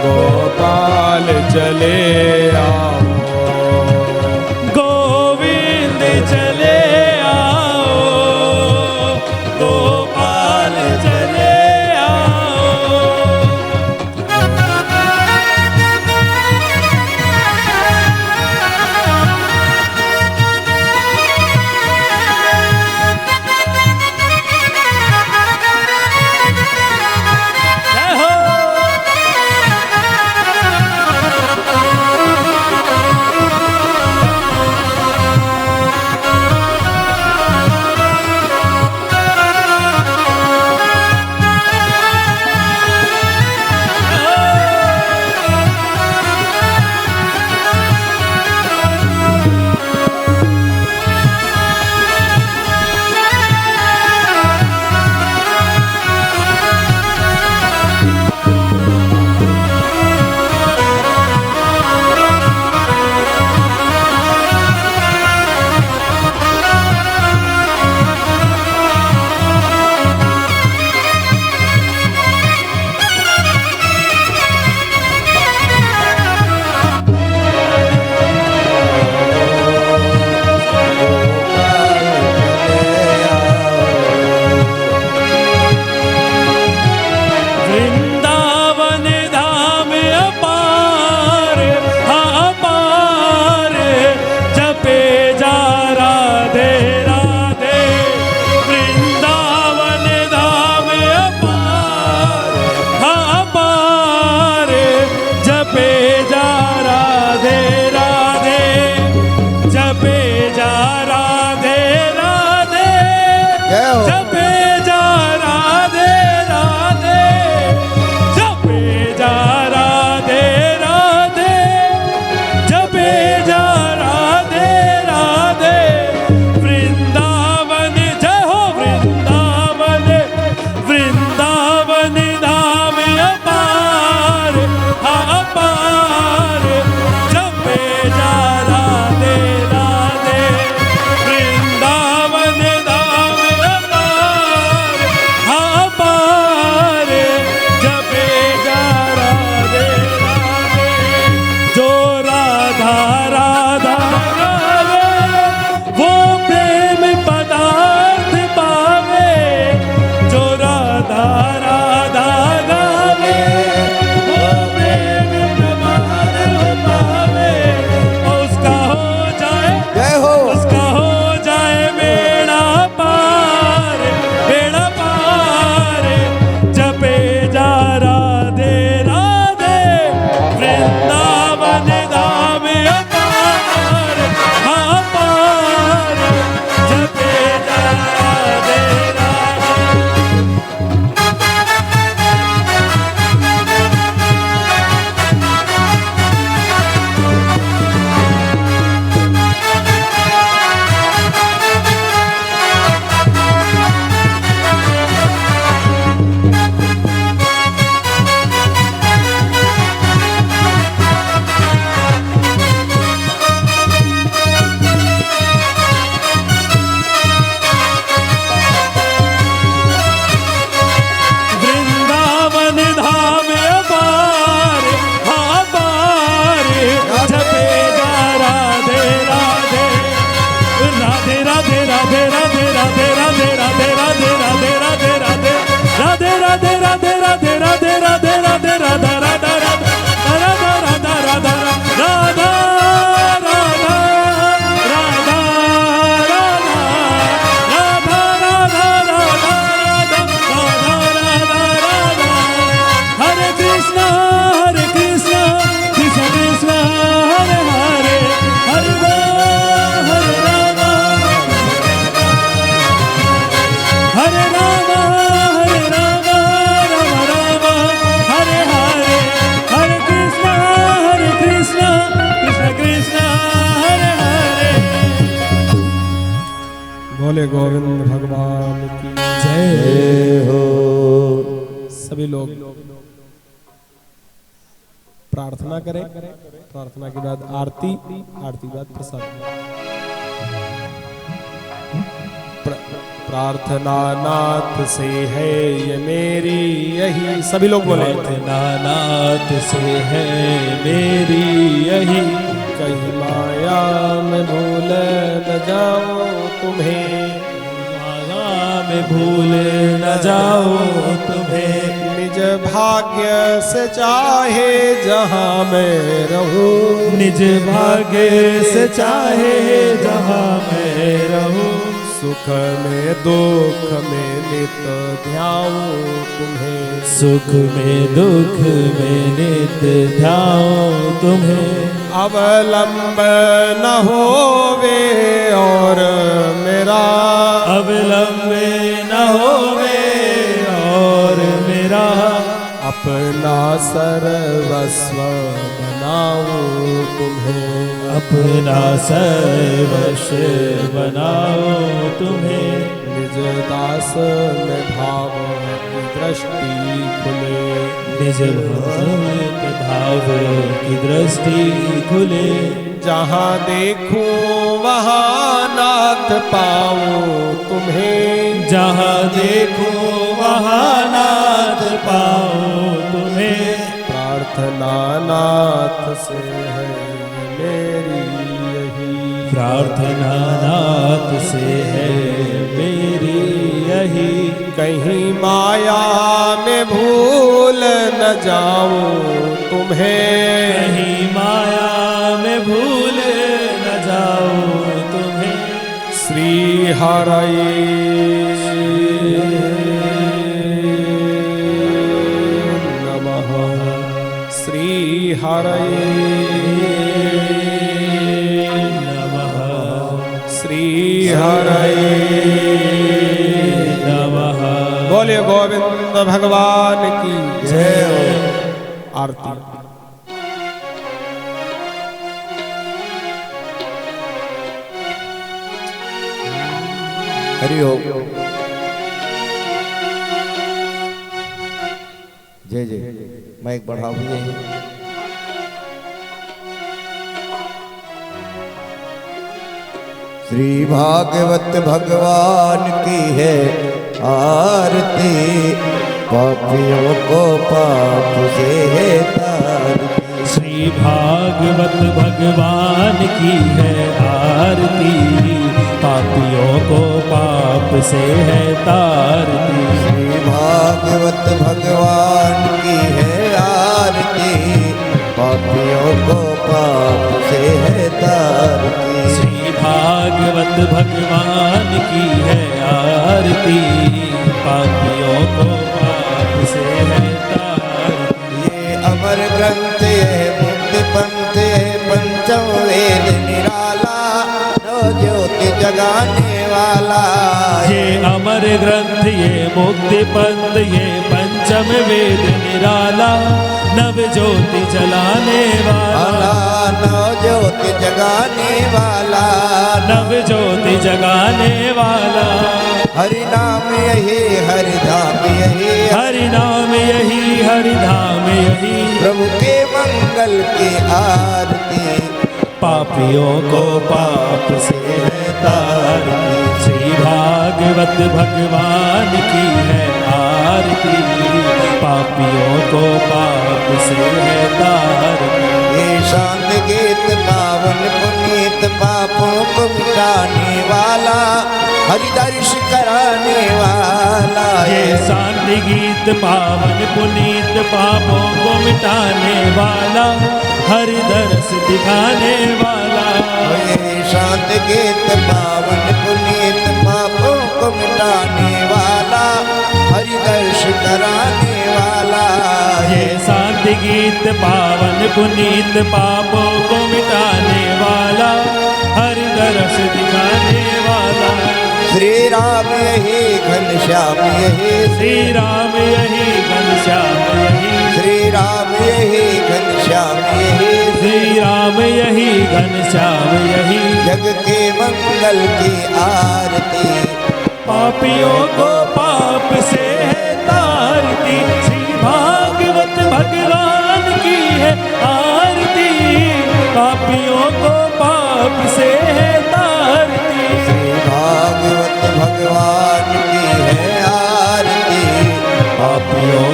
Speaker 1: गोपाल चले आओ,
Speaker 3: गोविंद चले आओ, गोपाल चले आओ। जय हो। वृंदावन धाम अपार, अपार, जपे जा राधे राधे। वृंदावन धाम अपार, अपार, जपे जा राधे राधे, जपे जा राधे राधे,
Speaker 2: जय हो।
Speaker 3: जपे जा राधे राधे, जपे जा राधे राधे, जपे जा राधे राधे। वृंदावन जय हो, वृंदावन, वृंदावन धाम अपार, अपार, जपे जा राधे राधे। वृंदावन धाम अपार, अपार, जपे जा राधे राधे। जो राधा राधा गावे, वो प्रेम पदार्थ पावे। जो राधा राधा गावे, वो प्रेम पदार्थ पावे। उसका हो जाए,
Speaker 2: जय हो।
Speaker 3: उसका हो जाए बेड़ा पार, बेड़ा पार, जपे जा राधे राधे। वृंदावन धाम अपार, अपार, जपे जा राधे राधे। वृंदावन धाम अपार, अपार, जपे जा राधे राधे। राधे राधे राधे राधे राधे राधे राधे राधे राधे राधे राधे राधे राधे राधे राधे राधे राधे राधे राधा राधा राधा राधा राधा राधा राधा राधा राधा राधा राधा राधा राधा राधा राधा। हरे कृष्णा कृष्ण कृष्ण हरे हरे, हरे राम हरे राम, हरे राम राम राम हरे हरे, हरे कृष्ण कृष्ण कृष्ण हरे हरे।
Speaker 1: बोले गोविंद भगवान की
Speaker 2: जय हो।
Speaker 1: सभी लोग प्रार्थना करें, प्रार्थना के बाद आरती, आरती के बाद प्रसाद। प्रार्थना नाथ से है ये मेरी यही, सभी लोग बोले।
Speaker 3: प्रार्थना नाथ से है मेरी यही,
Speaker 1: कहीं माया में भूल न जाओ तुम्हें,
Speaker 3: माया में भूल न जाओ तुम्हें।
Speaker 1: निज भाग्य से चाहे जहाँ मैं रहूं,
Speaker 3: निज भाग्य से चाहे जहाँ मैं रहूं।
Speaker 1: सुख में दुख में नित ध्याऊं तुम्हें,
Speaker 3: सुख में दुख में नित ध्याऊं तुम्हें।
Speaker 1: अवलंब न होवे और मेरा,
Speaker 3: अवलंब न होवे और मेरा।
Speaker 1: अपना सर्वस्व बनाऊं तुम्हें,
Speaker 3: अपना सर्वस्व बनाओ तुम्हें।
Speaker 1: निज दास में भाव की दृष्टि खुले,
Speaker 3: निज भक्त भाव की दृष्टि खुले।
Speaker 1: जहाँ देखूं वहाँ नाथ पाऊं तुम्हें,
Speaker 3: जहाँ देखो वहाँ नाथ पाओ तुम्हें।
Speaker 1: प्रार्थना नाथ से है मेरी यही,
Speaker 3: प्रार्थना नाथ से है मेरी यही।
Speaker 1: कहीं माया में भूल न जाऊं तुम्हें,
Speaker 3: कहीं माया में भूल न जाओ तुम्हें।
Speaker 1: श्री हरि नमः, श्री हरि
Speaker 3: नमः,
Speaker 1: श्री हरि
Speaker 3: नमः।
Speaker 1: बोले गोविंद भगवान की जय हो। आरती।
Speaker 2: हरि ओम। जय जय। मैं एक बढ़ाऊ श्री भागवत भगवान की है आरती, पापियों को पाप से है तारती।
Speaker 3: श्री भागवत भगवान की है आरती, पापियों को पाप से है तारती।
Speaker 2: श्री भागवत भगवान की है आरती, पापियों को पाप से है तारती।
Speaker 3: श्री भागवत भगवान की है आरती, पापियों को पाप से है तारती।
Speaker 2: ये अमर ग्रंथ है मुक्ति पंथ है, पंचम वेद निराला, नव ज्योति जगाने वाला।
Speaker 3: ये अमर ग्रंथ ये मुक्ति पंथ ये पंचम वेद निराला, नव ज्योति जलाने वाला।
Speaker 2: नव ज्योति जगाने वाला,
Speaker 3: नव ज्योति जगाने वाला।
Speaker 2: हरि नाम यही हरि धाम यही,
Speaker 3: हरि नाम यही हरि धाम यही।
Speaker 2: प्रभु के मंगल की आरती,
Speaker 3: पापियों को पाप से है तारती। श्री भागवत भगवान की है आरती, पापियों को पाप से है तारती।
Speaker 2: ये शांत गीत पावन पुनीत, पापों को मिटाने वाला, हरि दर्श कराने वाला।
Speaker 3: ये शांति गीत पावन पुनीत, पापों को मिटाने वाला, हरि दर्श दिखाने वाला।
Speaker 2: ये शांत गीत पावन पुनीत, पापों को मिटाने वाला, हरि दर्श कराने वाला।
Speaker 3: ये शांति गीत पावन पुनीत, पापों को मिटाने वाला, हरि दर्श दिखाने वाला।
Speaker 2: श्री राम यही घनश्याम यही,
Speaker 3: श्री राम यही घनश्याम यही।
Speaker 2: श्री राम यही घनश्याम यही,
Speaker 3: श्री राम यही घनश्याम यही।
Speaker 2: जग के मंगल की आरती,
Speaker 3: पापियों को पाप से है तारती। श्री भागवत भगवान की है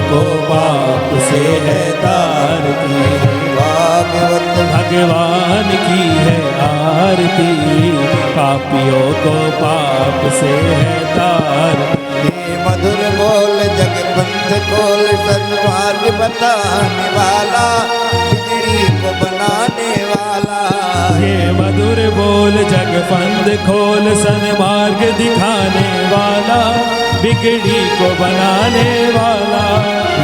Speaker 3: को पाप से है तारती।
Speaker 2: भागवत
Speaker 3: भगवान की है आरती, पापियों को पाप से है तारती।
Speaker 2: ये मधुर बोल जग पंथ खोल सन्मार्ग बताने वाला, बिगड़ी को बनाने वाला।
Speaker 3: ये मधुर बोल जग फंद खोल सन्मार्ग दिखाने वाला, बिगड़ी को बनाने वाला।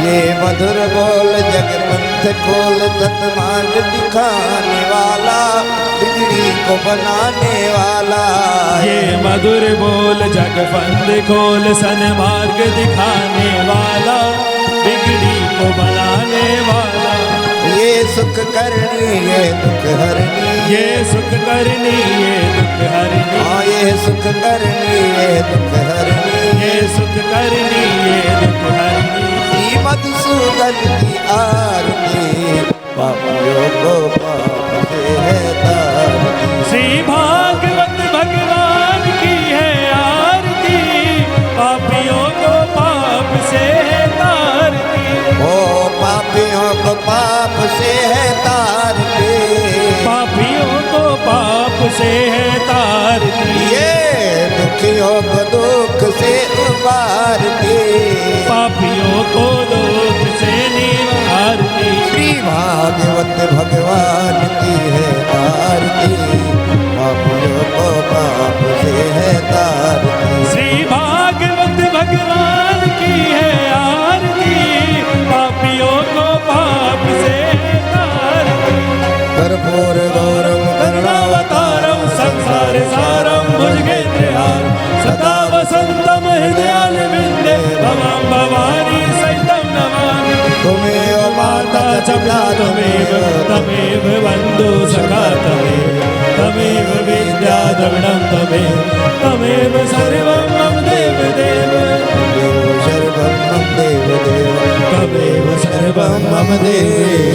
Speaker 2: ये मधुर बोल जग पंथ खोल सन्मार्ग दिखाने वाला, बिगड़ी को बनाने वाला।
Speaker 3: ये मधुर बोल जग फंद खोल सन्मार्ग दिखाने वाला, बिगड़ी को बनाने वाला।
Speaker 2: ये सुख करनी ये दुख हरनी,
Speaker 3: ये सुख करनी ये दुख हरनी।
Speaker 2: हाँ ये सुख करनी ये दुख हरनी,
Speaker 3: ये सुख करनी ये दुख हरनी।
Speaker 2: श्री मधुसूदन की आरती, पापियों को पाप से है तारती।
Speaker 3: श्री भागवत भगवान की है आरती, पापियों को पाप से है तारती।
Speaker 2: ओ पापियों को पाप से है तारती,
Speaker 3: पापियों को पाप से है तारती।
Speaker 2: ये दुखियों को दुख से उबारती,
Speaker 3: पापियों को दुख से निवारती।
Speaker 2: श्री भागवत भगवान की है आरती, पापियों को पाप से है तारती।
Speaker 3: श्री भागवत भगवान की है आरती, पापियों को पाप से है तारती।
Speaker 2: कर्पूर गौरम
Speaker 3: करुणावतारम संसार सारम भुजगेन्द्रहारं, सदा वसंतम हृदयारविंदे भवां भवानी सहितं नमामि।
Speaker 2: तुमेव
Speaker 3: माता च पिता त्वमेव, त्वमेव बन्धु सखा त्वमेव, त्वमेव विद्या द्रविणं त्वमेव, त्वमेव सर्वं मम देवदेव।
Speaker 2: सर्वं मम देवदेव,
Speaker 3: त्वमेव सर्वं
Speaker 2: मम देव